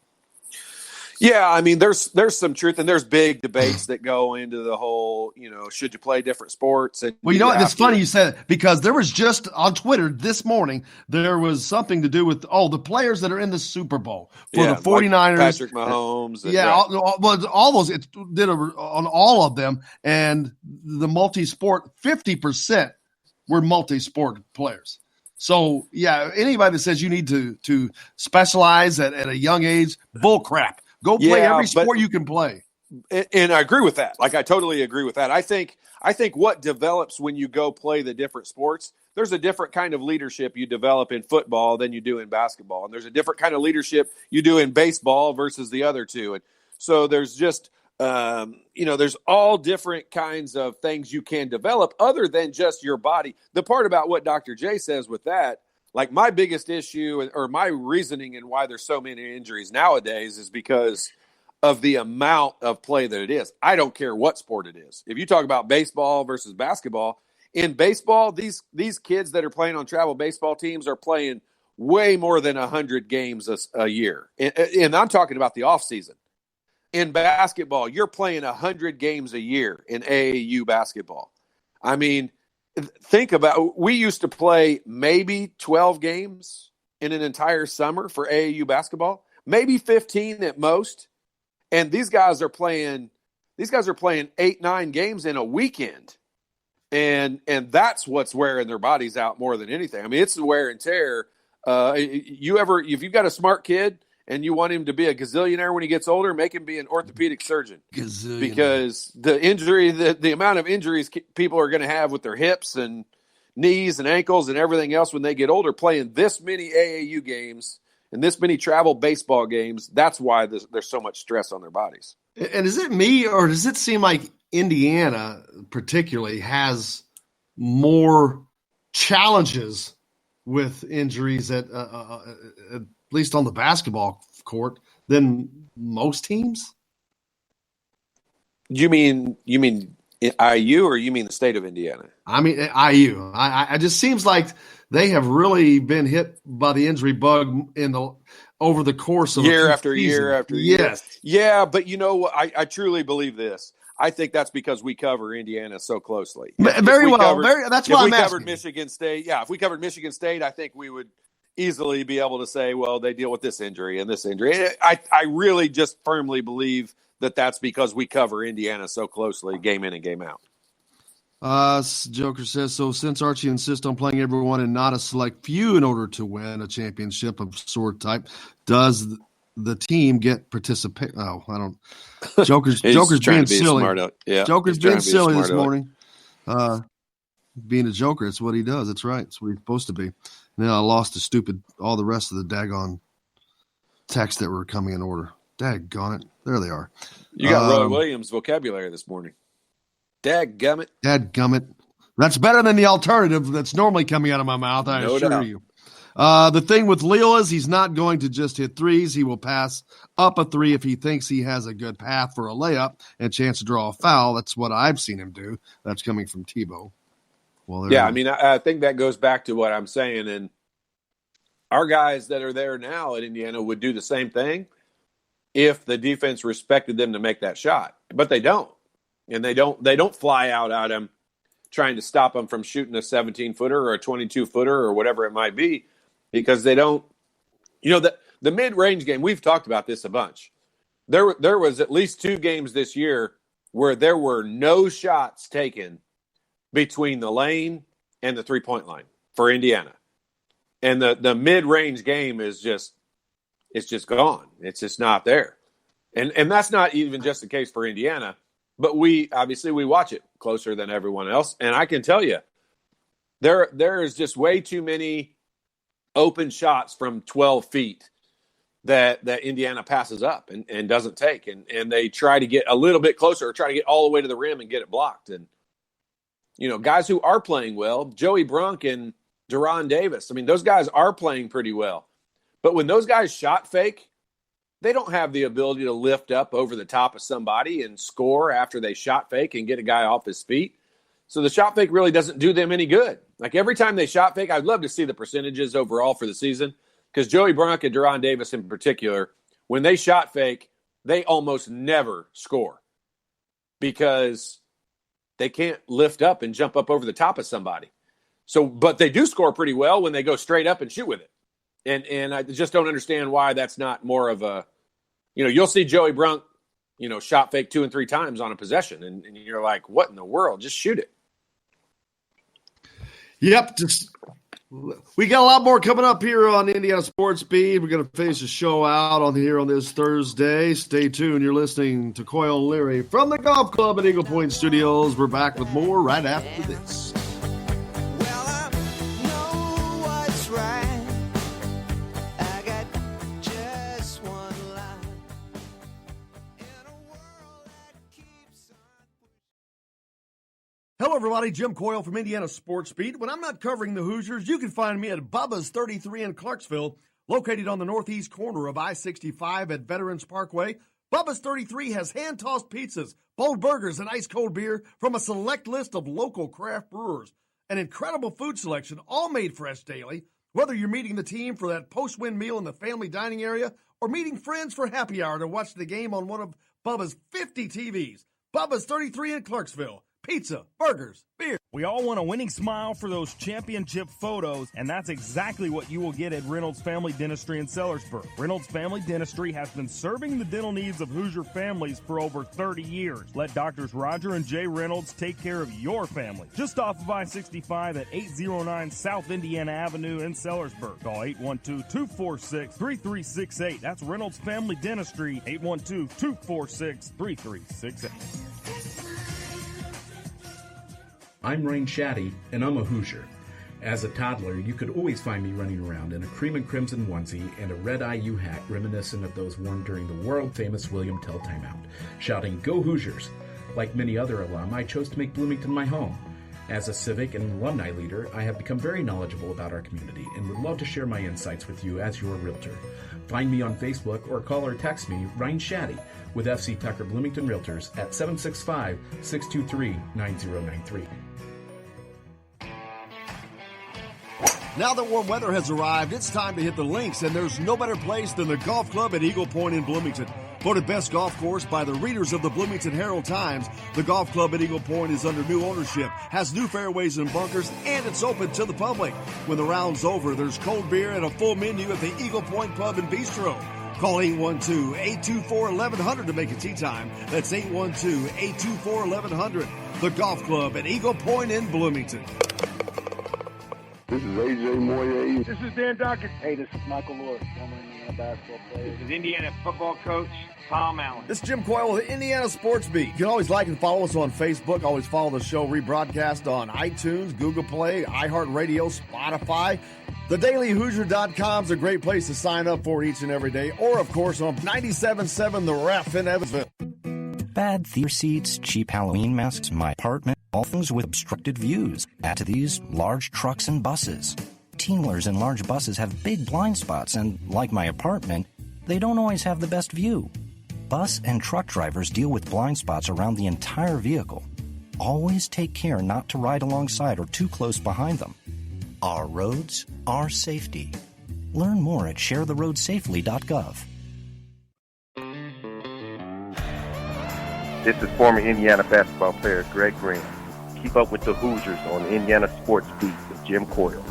Yeah, I mean, there's some truth, and there's big debates that go into the whole, should you play different sports? And Well, you know what? It's funny you said it, because there was just on Twitter this morning, there was something to do with, the players that are in the Super Bowl for the 49ers. Like Patrick Mahomes. All those, it did on all of them, and the multi-sport, 50% were multi-sport players. So, yeah, anybody that says you need to specialize at a young age, bull crap. Go play every sport you can play. And I agree with that. Like, I totally agree with that. I think what develops when you go play the different sports, there's a different kind of leadership you develop in football than you do in basketball. And there's a different kind of leadership you do in baseball versus the other two. And so there's just, there's all different kinds of things you can develop other than just your body. The part about what Dr. J says with that, like, my biggest issue or my reasoning and why there's so many injuries nowadays is because of the amount of play that it is. I don't care what sport it is. If you talk about baseball versus basketball, in baseball, these kids that are playing on travel baseball teams are playing way more than 100 games a year. And I'm talking about the offseason. In basketball, you're playing 100 games a year in AAU basketball. I mean, think about, we used to play maybe 12 games in an entire summer for AAU basketball, maybe 15 at most. And these guys are playing 8-9 games in a weekend. And that's what's wearing their bodies out more than anything. I mean, it's the wear and tear. If you've got a smart kid and you want him to be a gazillionaire when he gets older, make him be an orthopedic surgeon. Because the amount of injuries people are going to have with their hips and knees and ankles and everything else when they get older, playing this many AAU games and this many travel baseball games, that's why there's so much stress on their bodies. And is it me, or does it seem like Indiana particularly has more challenges with injuries at least on the basketball court than most teams? You mean IU, or you mean the state of Indiana? I mean IU. I just seems like they have really been hit by the injury bug over the course of year after year after year. Yes. Yeah, but I truly believe this. I think that's because we cover Indiana so closely. That's why I'm asking. Covered Michigan State, if we covered Michigan State, I think we would easily be able to say, well, they deal with this injury and this injury. I really just firmly believe that that's because we cover Indiana so closely, game in and game out. Joker says, so since Archie insists on playing everyone and not a select few in order to win a championship of sort type, does the team get participate? Oh, I don't. Joker's being silly. Joker's being silly this morning. Being a joker, it's what he does. That's right. It's what he's supposed to be. And then I lost all the rest of the daggone texts that were coming in order. Daggone it. There they are. You got Roy Williams vocabulary this morning. Dadgummit. That's better than the alternative that's normally coming out of my mouth, I assure you. The thing with Leal is he's not going to just hit threes. He will pass up a three if he thinks he has a good path for a layup and chance to draw a foul. That's what I've seen him do. That's coming from Tebow. Well, I mean, I think that goes back to what I'm saying. And our guys that are there now at Indiana would do the same thing if the defense respected them to make that shot. But they don't. And they don't fly out at him trying to stop him from shooting a 17-footer or a 22-footer or whatever it might be, because they don't. The mid-range game, we've talked about this a bunch. There was at least 2 games this year where there were no shots taken between the lane and the three-point line for Indiana. And the mid-range game is just gone. It's just not there. And that's not even just the case for Indiana. But we watch it closer than everyone else. And I can tell you, there is just way too many open shots from 12 feet that Indiana passes up and doesn't take. And they try to get a little bit closer or try to get all the way to the rim and get it blocked. And, guys who are playing well, Joey Brunk and Deron Davis, I mean, those guys are playing pretty well. But when those guys shot fake, they don't have the ability to lift up over the top of somebody and score after they shot fake and get a guy off his feet. So the shot fake really doesn't do them any good. Like, every time they shot fake, I'd love to see the percentages overall for the season, because Joey Brunk and Deron Davis in particular, when they shot fake, they almost never score because they can't lift up and jump up over the top of somebody. So, but they do score pretty well when they go straight up and shoot with it. And I just don't understand why that's not more of a, you'll see Joey Brunk, shot fake 2 and 3 times on a possession. And you're like, what in the world? Just shoot it. Yep. We got a lot more coming up here on Indiana Sports Beat. We're going to finish the show out on this Thursday. Stay tuned. You're listening to Coyle and Leary from the Golf Club at Eagle Point Studios. We're back with more right after this. Hello, everybody. Jim Coyle from Indiana Sports Beat. When I'm not covering the Hoosiers, you can find me at Bubba's 33 in Clarksville, located on the northeast corner of I-65 at Veterans Parkway. Bubba's 33 has hand-tossed pizzas, bold burgers, and ice-cold beer from a select list of local craft brewers. An incredible food selection, all made fresh daily. Whether you're meeting the team for that post-win meal in the family dining area or meeting friends for happy hour to watch the game on one of Bubba's 50 TVs. Bubba's 33 in Clarksville. Pizza, burgers, beer. We all want a winning smile for those championship photos, and that's exactly what you will get at Reynolds Family Dentistry in Sellersburg. Reynolds Family Dentistry has been serving the dental needs of Hoosier families for over 30 years. Let Doctors Roger and Jay Reynolds take care of your family. Just off of I-65 at 809 South Indiana Avenue in Sellersburg. Call 812-246-3368. That's Reynolds Family Dentistry, 812-246-3368. I'm Rain Shaddy, and I'm a Hoosier. As a toddler, you could always find me running around in a cream and crimson onesie and a red IU hat reminiscent of those worn during the world-famous William Tell timeout, shouting, "Go Hoosiers!" Like many other alum, I chose to make Bloomington my home. As a civic and alumni leader, I have become very knowledgeable about our community and would love to share my insights with you as your realtor. Find me on Facebook or call or text me, Ryan Shaddy, with FC Tucker Bloomington Realtors at 765-623-9093. Now that warm weather has arrived, it's time to hit the links, and there's no better place than the Golf Club at Eagle Point in Bloomington. Voted best golf course by the readers of the Bloomington Herald-Times, the Golf Club at Eagle Point is under new ownership, has new fairways and bunkers, and it's open to the public. When the round's over, there's cold beer and a full menu at the Eagle Point Pub and Bistro. Call 812-824-1100 to make a tee time. That's 812-824-1100. The Golf Club at Eagle Point in Bloomington. This is AJ Moye. This is Dan Dockett. Hey, this is Michael Lord, former Indiana basketball player. This is Indiana football coach Tom Allen. This is Jim Coyle with Indiana Sports Beat. You can always like and follow us on Facebook. Always follow the show rebroadcast on iTunes, Google Play, iHeartRadio, Spotify. TheDailyHoosier.com is a great place to sign up for each and every day. Or, of course, on 97.7 The Ref in Evansville. Bad theater seats, cheap Halloween masks, my apartment, all things with obstructed views. Add to these large trucks and buses. Teen-wheelers and large buses have big blind spots, and like my apartment, they don't always have the best view. Bus and truck drivers deal with blind spots around the entire vehicle. Always take care not to ride alongside or too close behind them. Our roads, our safety. Learn more at sharetheroadsafely.gov. This is former Indiana basketball player Greg Green. Keep up with the Hoosiers on Indiana Sports Beat with Jim Coyle.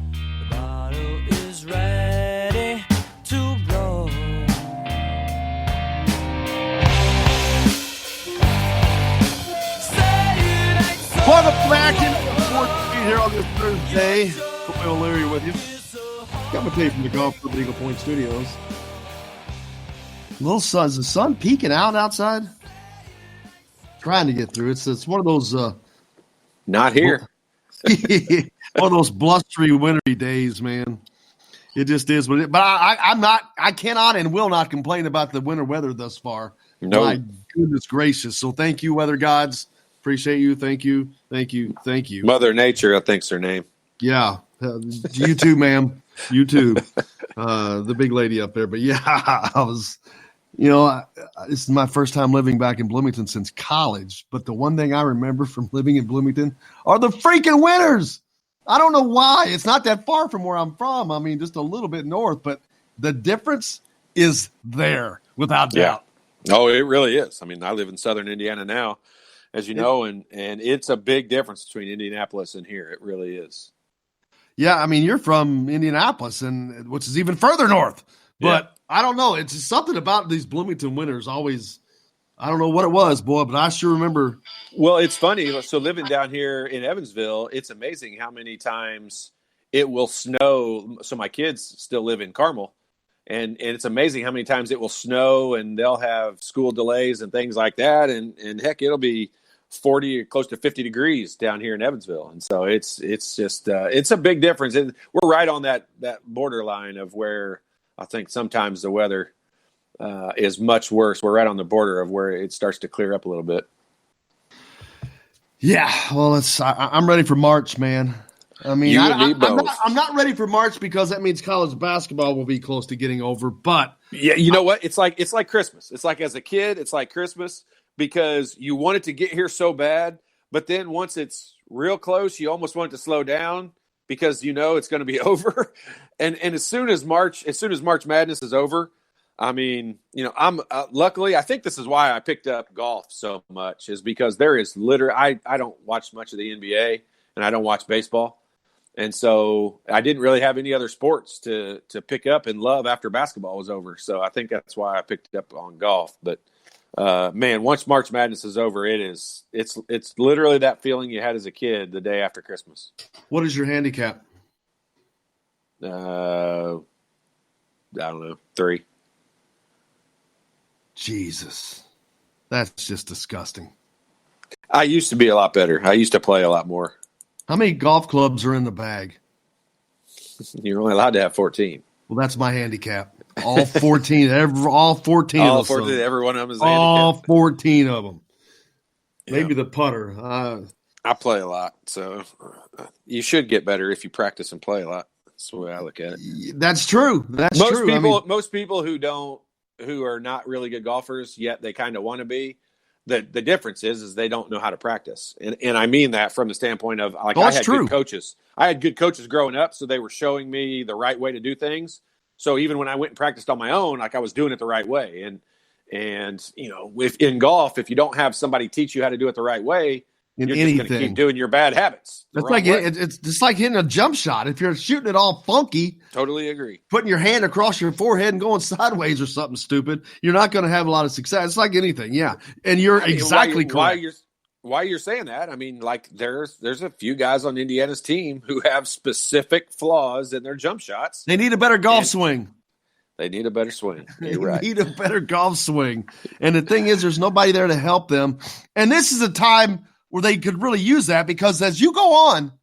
The bottle is ready to blow. Welcome back into the Sports Beat here on this Thursday. Coyle Leary with you. Coming to you from the Golf Club at Eagle Point Studios. Little sun, is the sun peeking out outside? Trying to get through. It's one of those. Not here. One of those blustery, wintry days, man. It just is what it. But I cannot and will not complain about the winter weather thus far. No. My goodness gracious! So thank you, weather gods. Appreciate you. Thank you. Mother Nature, I think's her name. Yeah, you too, ma'am. You too, the big lady up there. But yeah, I was, this is my first time living back in Bloomington since college. But the one thing I remember from living in Bloomington are the freaking winters. I don't know why. It's not that far from where I'm from. I mean, just a little bit north, but the difference is there without doubt. Oh, it really is. I mean, I live in southern Indiana now, as you know, and it's a big difference between Indianapolis and here. It really is. Yeah, I mean, you're from Indianapolis, and which is even further north. But I don't know. It's just something about these Bloomington winters always – I don't know what it was, boy, but I sure remember. Well, it's funny. So living down here in Evansville, it's amazing how many times it will snow. So my kids still live in Carmel, and it's amazing how many times it will snow and they'll have school delays and things like that. And heck, it'll be 40 or close to 50 degrees down here in Evansville. And so it's just it's a big difference. We're right on that borderline of where I think sometimes the weather is much worse. We're right on the border of where it starts to clear up a little bit. Yeah, well, I'm ready for March, man. I mean, I'm not ready for March because that means college basketball will be close to getting over. But yeah, you know what? It's like Christmas. It's like as a kid, it's like Christmas because you want it to get here so bad, but then once it's real close, you almost want it to slow down because you know it's going to be over. And as soon as March Madness is over. I mean, you know, I'm luckily, I think this is why I picked up golf so much is because there is literally, I don't watch much of the NBA and I don't watch baseball. And so I didn't really have any other sports to pick up and love after basketball was over. So I think that's why I picked up on golf. But man, once March Madness is over, it's literally that feeling you had as a kid the day after Christmas. What is your handicap? I don't know, 3. Jesus, that's just disgusting. I used to be a lot better. I used to play a lot more. How many golf clubs are in the bag? You're only allowed to have 14. Well, that's my handicap. All 14, all 14 all of them. 14, every one of them is all handicap. 14 of them. Yeah. Maybe the putter. I play a lot, so you should get better if you practice and play a lot. That's the way I look at it. That's true. That's true. Most people who are not really good golfers, yet they kind of want to be. The difference is they don't know how to practice. And I mean that from the standpoint of like I had good coaches. I had good coaches growing up, so they were showing me the right way to do things. So even when I went and practiced on my own, like I was doing it the right way. And you know, in golf, if you don't have somebody teach you how to do it the right way, you're just going to keep doing your bad habits. It's just like hitting a jump shot. If you're shooting it all funky, totally agree. Putting your hand across your forehead and going sideways or something stupid, you're not going to have a lot of success. It's like anything, yeah. And you're exactly correct. Why you're saying that? I mean, like there's a few guys on Indiana's team who have specific flaws in their jump shots. They need a better golf swing. They need a better swing. You're right. They need a better golf swing. And the thing is, there's nobody there to help them. And this is a time where they could really use that because as you go on,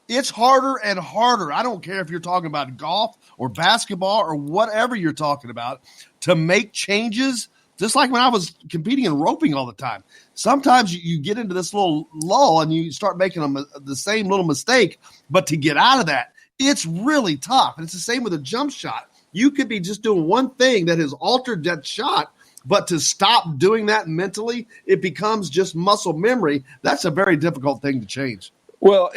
it's harder and harder. I don't care if you're talking about golf or basketball or whatever you're talking about to make changes. Just like when I was competing in roping all the time. Sometimes you get into this little lull and you start making the same little mistake, but to get out of that, it's really tough. And it's the same with a jump shot. You could be just doing one thing that has altered that shot, but to stop doing that mentally, it becomes just muscle memory. That's a very difficult thing to change. Well,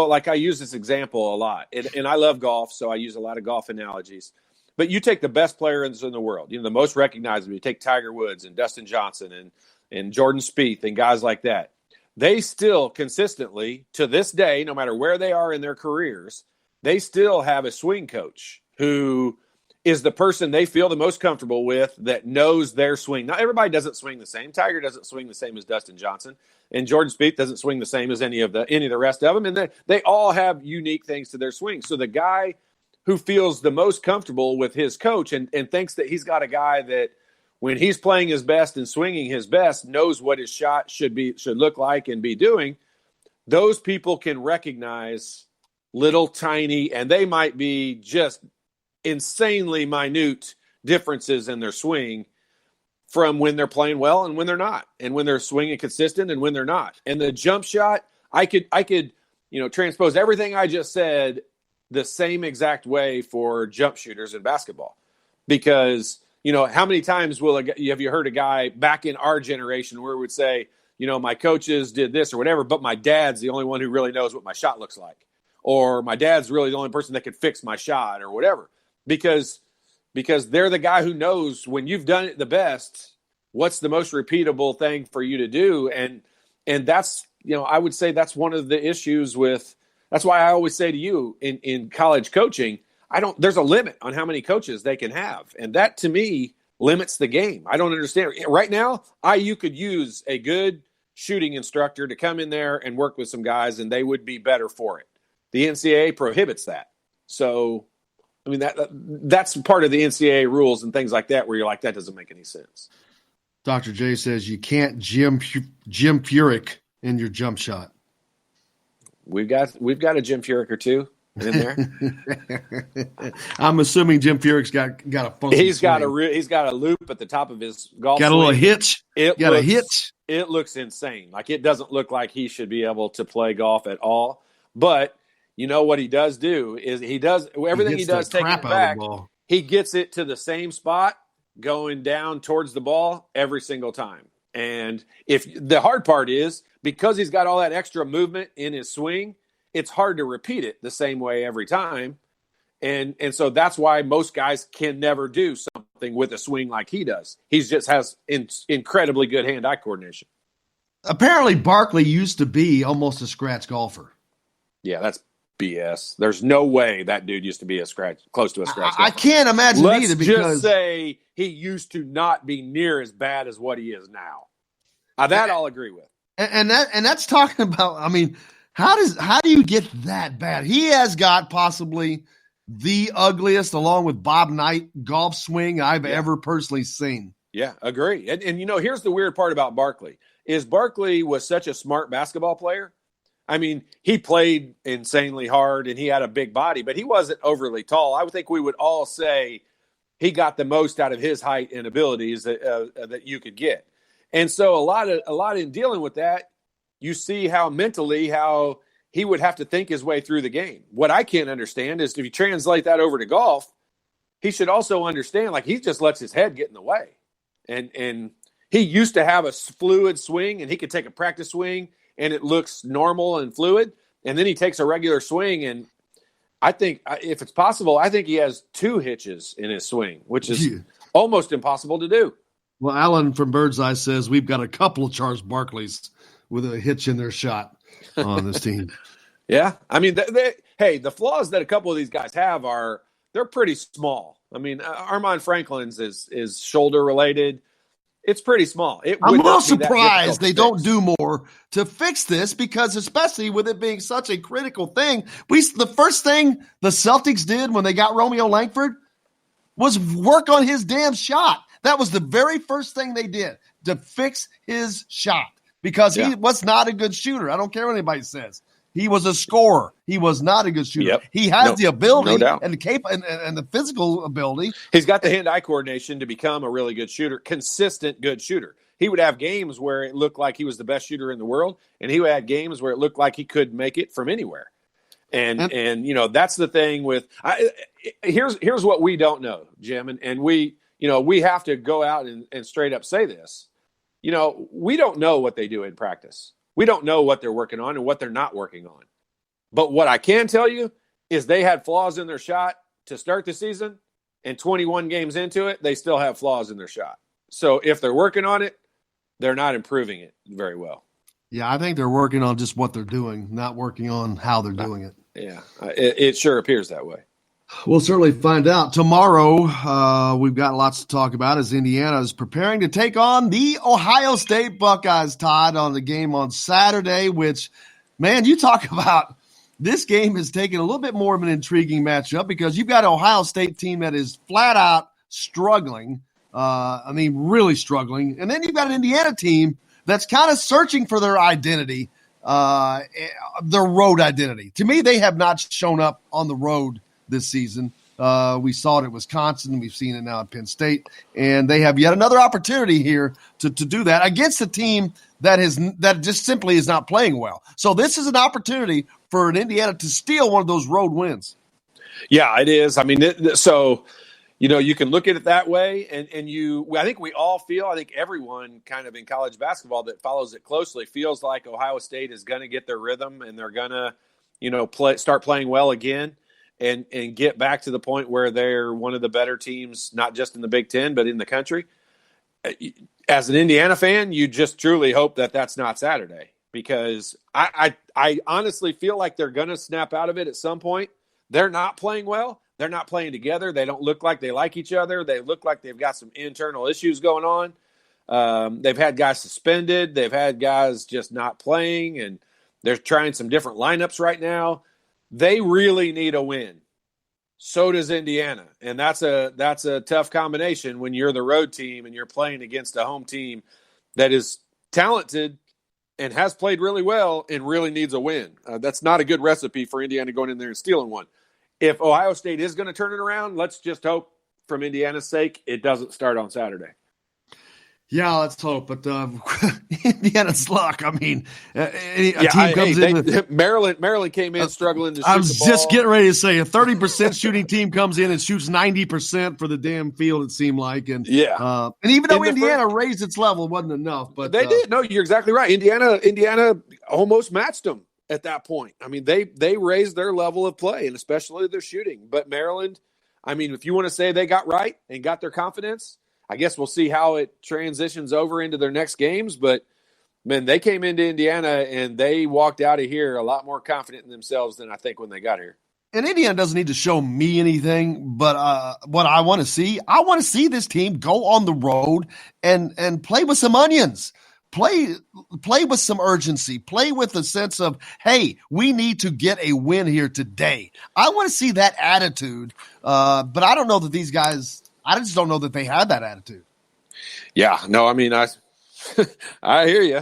like I use this example a lot, and I love golf, so I use a lot of golf analogies. But you take the best players in the world, the most recognizable. You take Tiger Woods and Dustin Johnson and Jordan Spieth and guys like that. They still consistently, to this day, no matter where they are in their careers, they still have a swing coach who is the person they feel the most comfortable with that knows their swing. Not everybody doesn't swing the same. Tiger doesn't swing the same as Dustin Johnson, and Jordan Spieth doesn't swing the same as any of the rest of them. And they all have unique things to their swing. So the guy who feels the most comfortable with his coach and thinks that he's got a guy that when he's playing his best and swinging his best knows what his shot should look like and be doing, those people can recognize little tiny, and they might be just insanely minute differences in their swing from when they're playing well and when they're not, and when they're swinging consistent and when they're not. And the jump shot, I could transpose everything I just said the same exact way for jump shooters in basketball, because how many times have you heard a guy back in our generation where it would say, my coaches did this or whatever, but my dad's the only one who really knows what my shot looks like, or my dad's really the only person that could fix my shot or whatever, because they're the guy who knows when you've done it the best, what's the most repeatable thing for you to do. And that's, I would say that's one of the issues with, that's why I always say to you in college coaching, there's a limit on how many coaches they can have. And that to me limits the game. I don't understand. Right now, IU could use a good shooting instructor to come in there and work with some guys, and they would be better for it. The NCAA prohibits that. So, I mean, that's part of the NCAA rules and things like that where you're like, that doesn't make any sense. Dr. J says you can't Jim Furyk in your jump shot. We've got a Jim Furyk or two in there. I'm assuming Jim Furyk's got a funky He's got a loop at the top of his golf swing. Got a little hitch. A hitch. It looks insane. Like, it doesn't look like he should be able to play golf at all. But you know what he does do is he does everything he does taking it back. He gets it to the same spot going down towards the ball every single time. And if the hard part is because he's got all that extra movement in his swing, it's hard to repeat it the same way every time. And so that's why most guys can never do something with a swing like he does. He just has incredibly good hand-eye coordination. Apparently, Barkley used to be almost a scratch golfer. Yeah, that's BS. There's no way that dude used to be close to a scratch golfer. I can't imagine either, because Let's just say he used to not be near as bad as what he is now. That I'll agree with. And that's talking about, I mean, how do you get that bad? He has got possibly the ugliest, along with Bob Knight, golf swing I've ever personally seen. Yeah, agree. And here's the weird part about Barkley is Barkley was such a smart basketball player. I mean, he played insanely hard and he had a big body, but he wasn't overly tall. I would think we would all say he got the most out of his height and abilities that you could get. And so a lot in dealing with that, you see how he would have to think his way through the game. What I can't understand is if you translate that over to golf, he should also understand, like, he just lets his head get in the way. And he used to have a fluid swing, and he could take a practice swing and it looks normal and fluid. And then he takes a regular swing, and I think if it's possible, I think he has 2 hitches in his swing, which is almost impossible to do. Well, Alan from Birdseye says we've got a couple of Charles Barkleys with a hitch in their shot on this team. Yeah. I mean, the flaws that a couple of these guys have they're pretty small. I mean, Armand Franklin's is shoulder related. It's pretty small. I'm a little surprised they don't do more to fix this, because especially with it being such a critical thing, the first thing the Celtics did when they got Romeo Langford was work on his damn shot. That was the very first thing they did, to fix his shot, because he was not a good shooter. I don't care what anybody says. He was a scorer. He was not a good shooter. Yep. He has the ability and the physical ability. He's got the hand-eye coordination to become a really good shooter, consistent good shooter. He would have games where it looked like he was the best shooter in the world, and he would have games where it looked like he could make it from anywhere. And that's the thing with here's what we don't know, Jim, and we have to go out and straight up say this. We don't know what they do in practice. We don't know what they're working on and what they're not working on. But what I can tell you is they had flaws in their shot to start the season, and 21 games into it, they still have flaws in their shot. So if they're working on it, they're not improving it very well. Yeah, I think they're working on just what they're doing, not working on how they're doing it. Yeah, it sure appears that way. We'll certainly find out. Tomorrow, we've got lots to talk about as Indiana is preparing to take on the Ohio State Buckeyes, Todd, on the game on Saturday, which, man, you talk about this game is taking a little bit more of an intriguing matchup, because you've got an Ohio State team that is flat out struggling. Really struggling. And then you've got an Indiana team that's kind of searching for their identity, their road identity. To me, they have not shown up on the road this season. We saw it at Wisconsin. We've seen it now at Penn State, and they have yet another opportunity here to do that against a team that just simply is not playing well. So this is an opportunity for an Indiana to steal one of those road wins. Yeah, it is. I mean, you can look at it that way, and I think we all feel, I think everyone kind of in college basketball that follows it closely feels like Ohio State is going to get their rhythm, and they're going to start playing well again and get back to the point where they're one of the better teams, not just in the Big Ten, but in the country. As an Indiana fan, you just truly hope that that's not Saturday, because I honestly feel like they're going to snap out of it at some point. They're not playing well. They're not playing together. They don't look like they like each other. They look like they've got some internal issues going on. They've had guys suspended. They've had guys just not playing, and they're trying some different lineups right now. They really need a win. So does Indiana, and that's a tough combination when you're the road team and you're playing against a home team that is talented and has played really well and really needs a win. That's not a good recipe for Indiana going in there and stealing one. If Ohio State is going to turn it around, let's just hope, from Indiana's sake, it doesn't start on Saturday. Yeah, let's hope. But Indiana's luck. I mean, a team comes in. Maryland came in struggling to shoot I was the ball. just getting ready to say a 30% shooting team comes in and shoots 90% for the damn field, it seemed like. And and even though Indiana raised its level, it wasn't enough. But they did. No, you're exactly right. Indiana almost matched them at that point. I mean, they raised their level of play, and especially their shooting. But Maryland, I mean, if you want to say they got right and got their confidence, I guess we'll see how it transitions over into their next games. But, man, they came into Indiana and they walked out of here a lot more confident in themselves than I think when they got here. And Indiana doesn't need to show me anything, but what I want to see this team go on the road and play with some onions. Play with some urgency. Play with a sense of, hey, we need to get a win here today. I want to see that attitude, but I don't know that these guys – I just don't know that they had that attitude. Yeah, no, I mean, I hear you.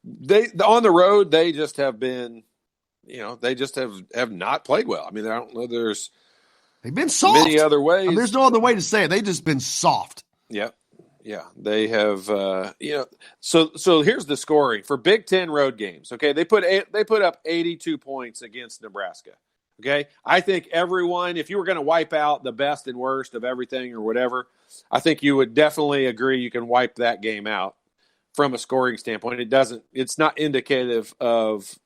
They on the road, they just have been, they just have not played well. I mean, I don't know. They've been soft. Many other ways. I mean, there's no other way to say it. They've just been soft. Yeah, they have. So here's the scoring for Big Ten road games. Okay, they put up 82 points against Nebraska. Okay, I think everyone, if you were going to wipe out the best and worst of everything or whatever, I think you would definitely agree you can wipe that game out from a scoring standpoint. It's not indicative of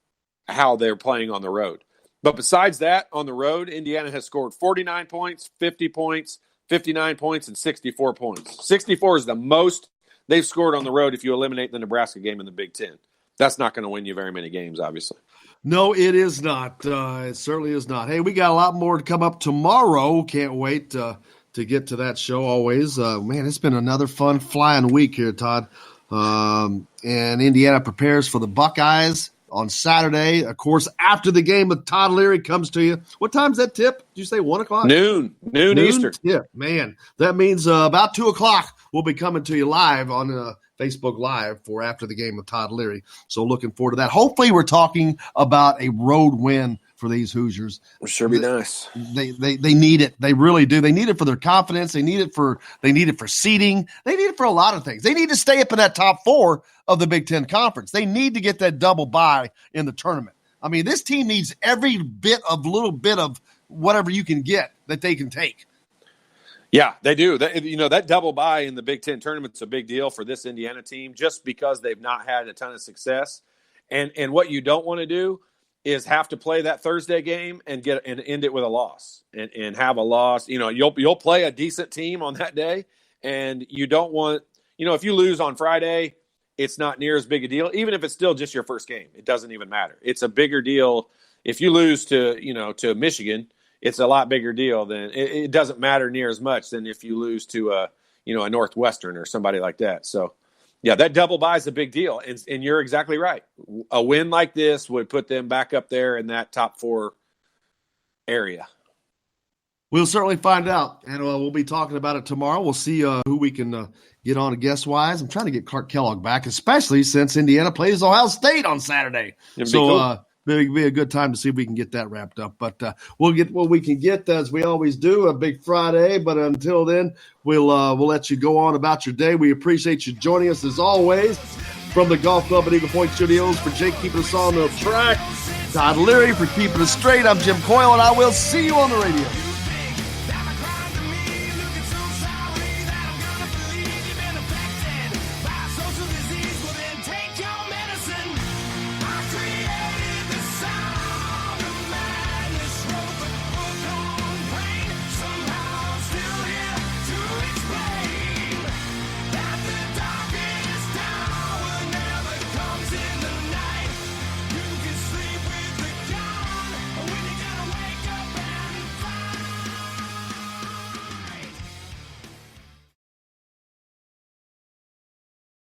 how they're playing on the road. But besides that, on the road, Indiana has scored 49 points, 50 points, 59 points, and 64 points. 64 is the most they've scored on the road if you eliminate the Nebraska game in the Big Ten. That's not going to win you very many games, obviously. No, it is not. It certainly is not. Hey, we got a lot more to come up tomorrow. Can't wait to get to that show always. Man, it's been another fun flying week here, Todd. And Indiana prepares for the Buckeyes on Saturday. Of course, after the game with Todd Leary comes to you. What time's that tip? Did you say 1 o'clock? Noon Eastern. Yeah, man. That means about 2 o'clock we'll be coming to you live on Facebook Live for after the game with Todd Leary. So looking forward to that. Hopefully we're talking about a road win for these Hoosiers. It sure be nice. They need it. They really do. They need it for their confidence. They need it for seeding. They need it for a lot of things. They need to stay up in that top 4 of the Big Ten Conference. They need to get that double bye in the tournament. I mean, this team needs every little bit of whatever you can get that they can take. Yeah, they do. That double bye in the Big Ten tournament's a big deal for this Indiana team just because they've not had a ton of success. And what you don't want to do is have to play that Thursday game and end it with a loss and have a loss. You'll play a decent team on that day, and you don't want if you lose on Friday, it's not near as big a deal. Even if it's still just your first game, it doesn't even matter. It's a bigger deal if you lose to Michigan. It's a lot bigger deal than it doesn't matter near as much than if you lose to a Northwestern or somebody like that. So, yeah, that double bye is a big deal, and you're exactly right. A win like this would put them back up there in that top 4 area. We'll certainly find out, and we'll be talking about it tomorrow. We'll see who we can get on guest-wise. I'm trying to get Clark Kellogg back, especially since Indiana plays Ohio State on Saturday. Cool. It'll be a good time to see if we can get that wrapped up. But we'll get what we can get, as we always do, a big Friday. But until then, we'll let you go on about your day. We appreciate you joining us, as always, from the Golf Club at Eagle Point Studios. For Jake keeping us on the track, Todd Leary for keeping us straight, I'm Jim Coyle, and I will see you on the radio.